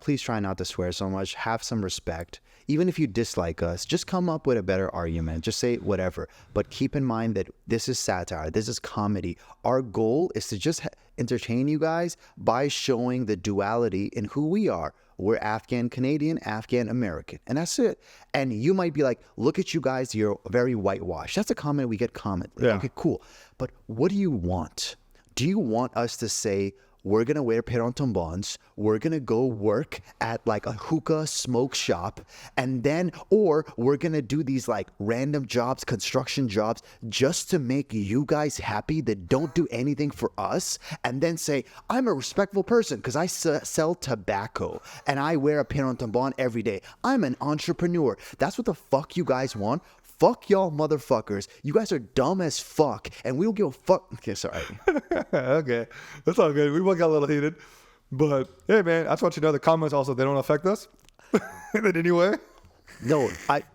Please try not to swear so much. Have some respect. Even if you dislike us, just come up with a better argument. Just say whatever. But keep in mind that this is satire. This is comedy. Our goal is to just entertain you guys by showing the duality in who we are. We're Afghan-Canadian, Afghan-American. And that's it. And you might be like, look at you guys. You're very whitewashed. That's a comment we get commonly. Yeah. Okay, cool. But what do you want? Do you want us to say, we're going to wear perontambons, we're going to go work at like a hookah smoke shop, and then, or we're going to do these like random jobs, construction jobs, just to make you guys happy that don't do anything for us, and then say, I'm a respectful person because I sell tobacco and I wear a perontambon every day. I'm an entrepreneur. That's what the fuck you guys want? Fuck y'all motherfuckers. You guys are dumb as fuck, and we don't give a fuck. Okay, sorry. Okay. That's all good. We both got a little heated. But, hey, man, I just want you to know the comments also, they don't affect us in any way. No,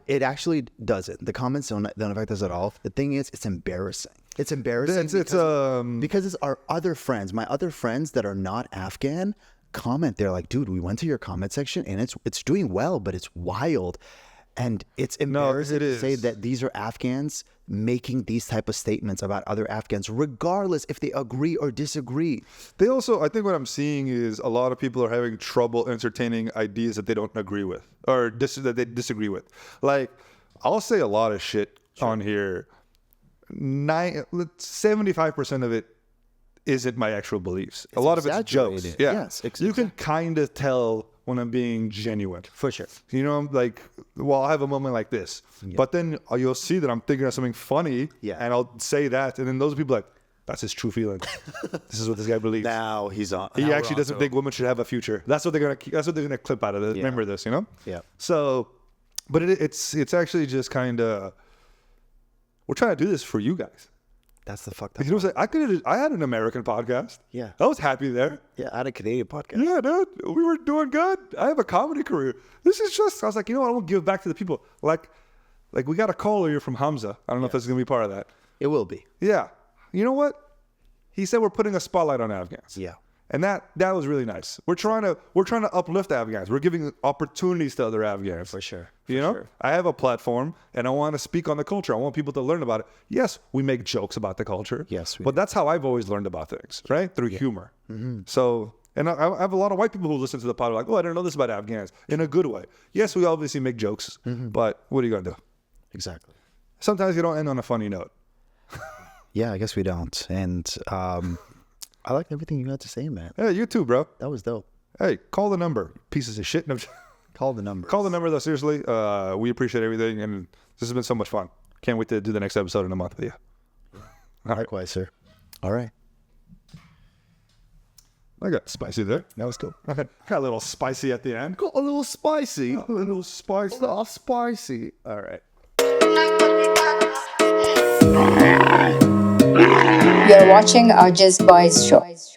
it actually doesn't. The comments don't affect us at all. The thing is, it's embarrassing. It's embarrassing because it's our other friends. My other friends that are not Afghan comment. They're like, dude, we went to your comment section, and it's doing well, but it's wild. And it's embarrassing to say that these are Afghans making these type of statements about other Afghans, regardless if they agree or disagree. They also, I think what I'm seeing is a lot of people are having trouble entertaining ideas that they don't agree with or that they disagree with. Like, I'll say a lot of shit on here. 75% of it isn't my actual beliefs. A lot of it's jokes. Yeah. Yes, you can kind of tell when I'm being genuine. For sure. You know, like, well, I have a moment like this. Yeah. But then you'll see that I'm thinking of something funny, and I'll say that, and then those people are like, that's his true feeling. This is what this guy believes. Now he's on. He actually doesn't think women should have a future. That's what they're gonna clip out of it. Yeah. Remember this, you know? Yeah. So, but it's actually just kind of, we're trying to do this for you guys. That's the fucked up. You know what I'm saying? I had an American podcast. Yeah. I was happy there. Yeah, I had a Canadian podcast. Yeah, dude. We were doing good. I have a comedy career. This is just, I was like, you know what? I want to give back to the people. Like we got a call earlier from Hamza. I don't know if this is going to be part of that. It will be. Yeah. You know what? He said we're putting a spotlight on Afghans. Yeah. And that was really nice. We're trying to uplift Afghans. We're giving opportunities to other Afghans. For sure. You know, I have a platform and I want to speak on the culture. I want people to learn about it. Yes, we make jokes about the culture. Yes, but that's how I've always learned about things, right? Through humor. Mm-hmm. So And I have a lot of white people who listen to the pod like, oh, I didn't know this about Afghans, in a good way. Yes, we obviously make jokes, but what are you going to do? Exactly. Sometimes you don't end on a funny note. Yeah, I guess we don't. And I like everything you had to say, man. Yeah, you too, bro. That was dope. Hey, call the number, pieces of shit. No, Call the number. call the number, though, seriously. We appreciate everything, and this has been so much fun. Can't wait to do the next episode in a month with you. Likewise, sir. All right. I got spicy there. That was cool. Got a little spicy at the end. Got a little spicy. A little spicy. little spicy. All right. You're watching AwJiz Boys Show.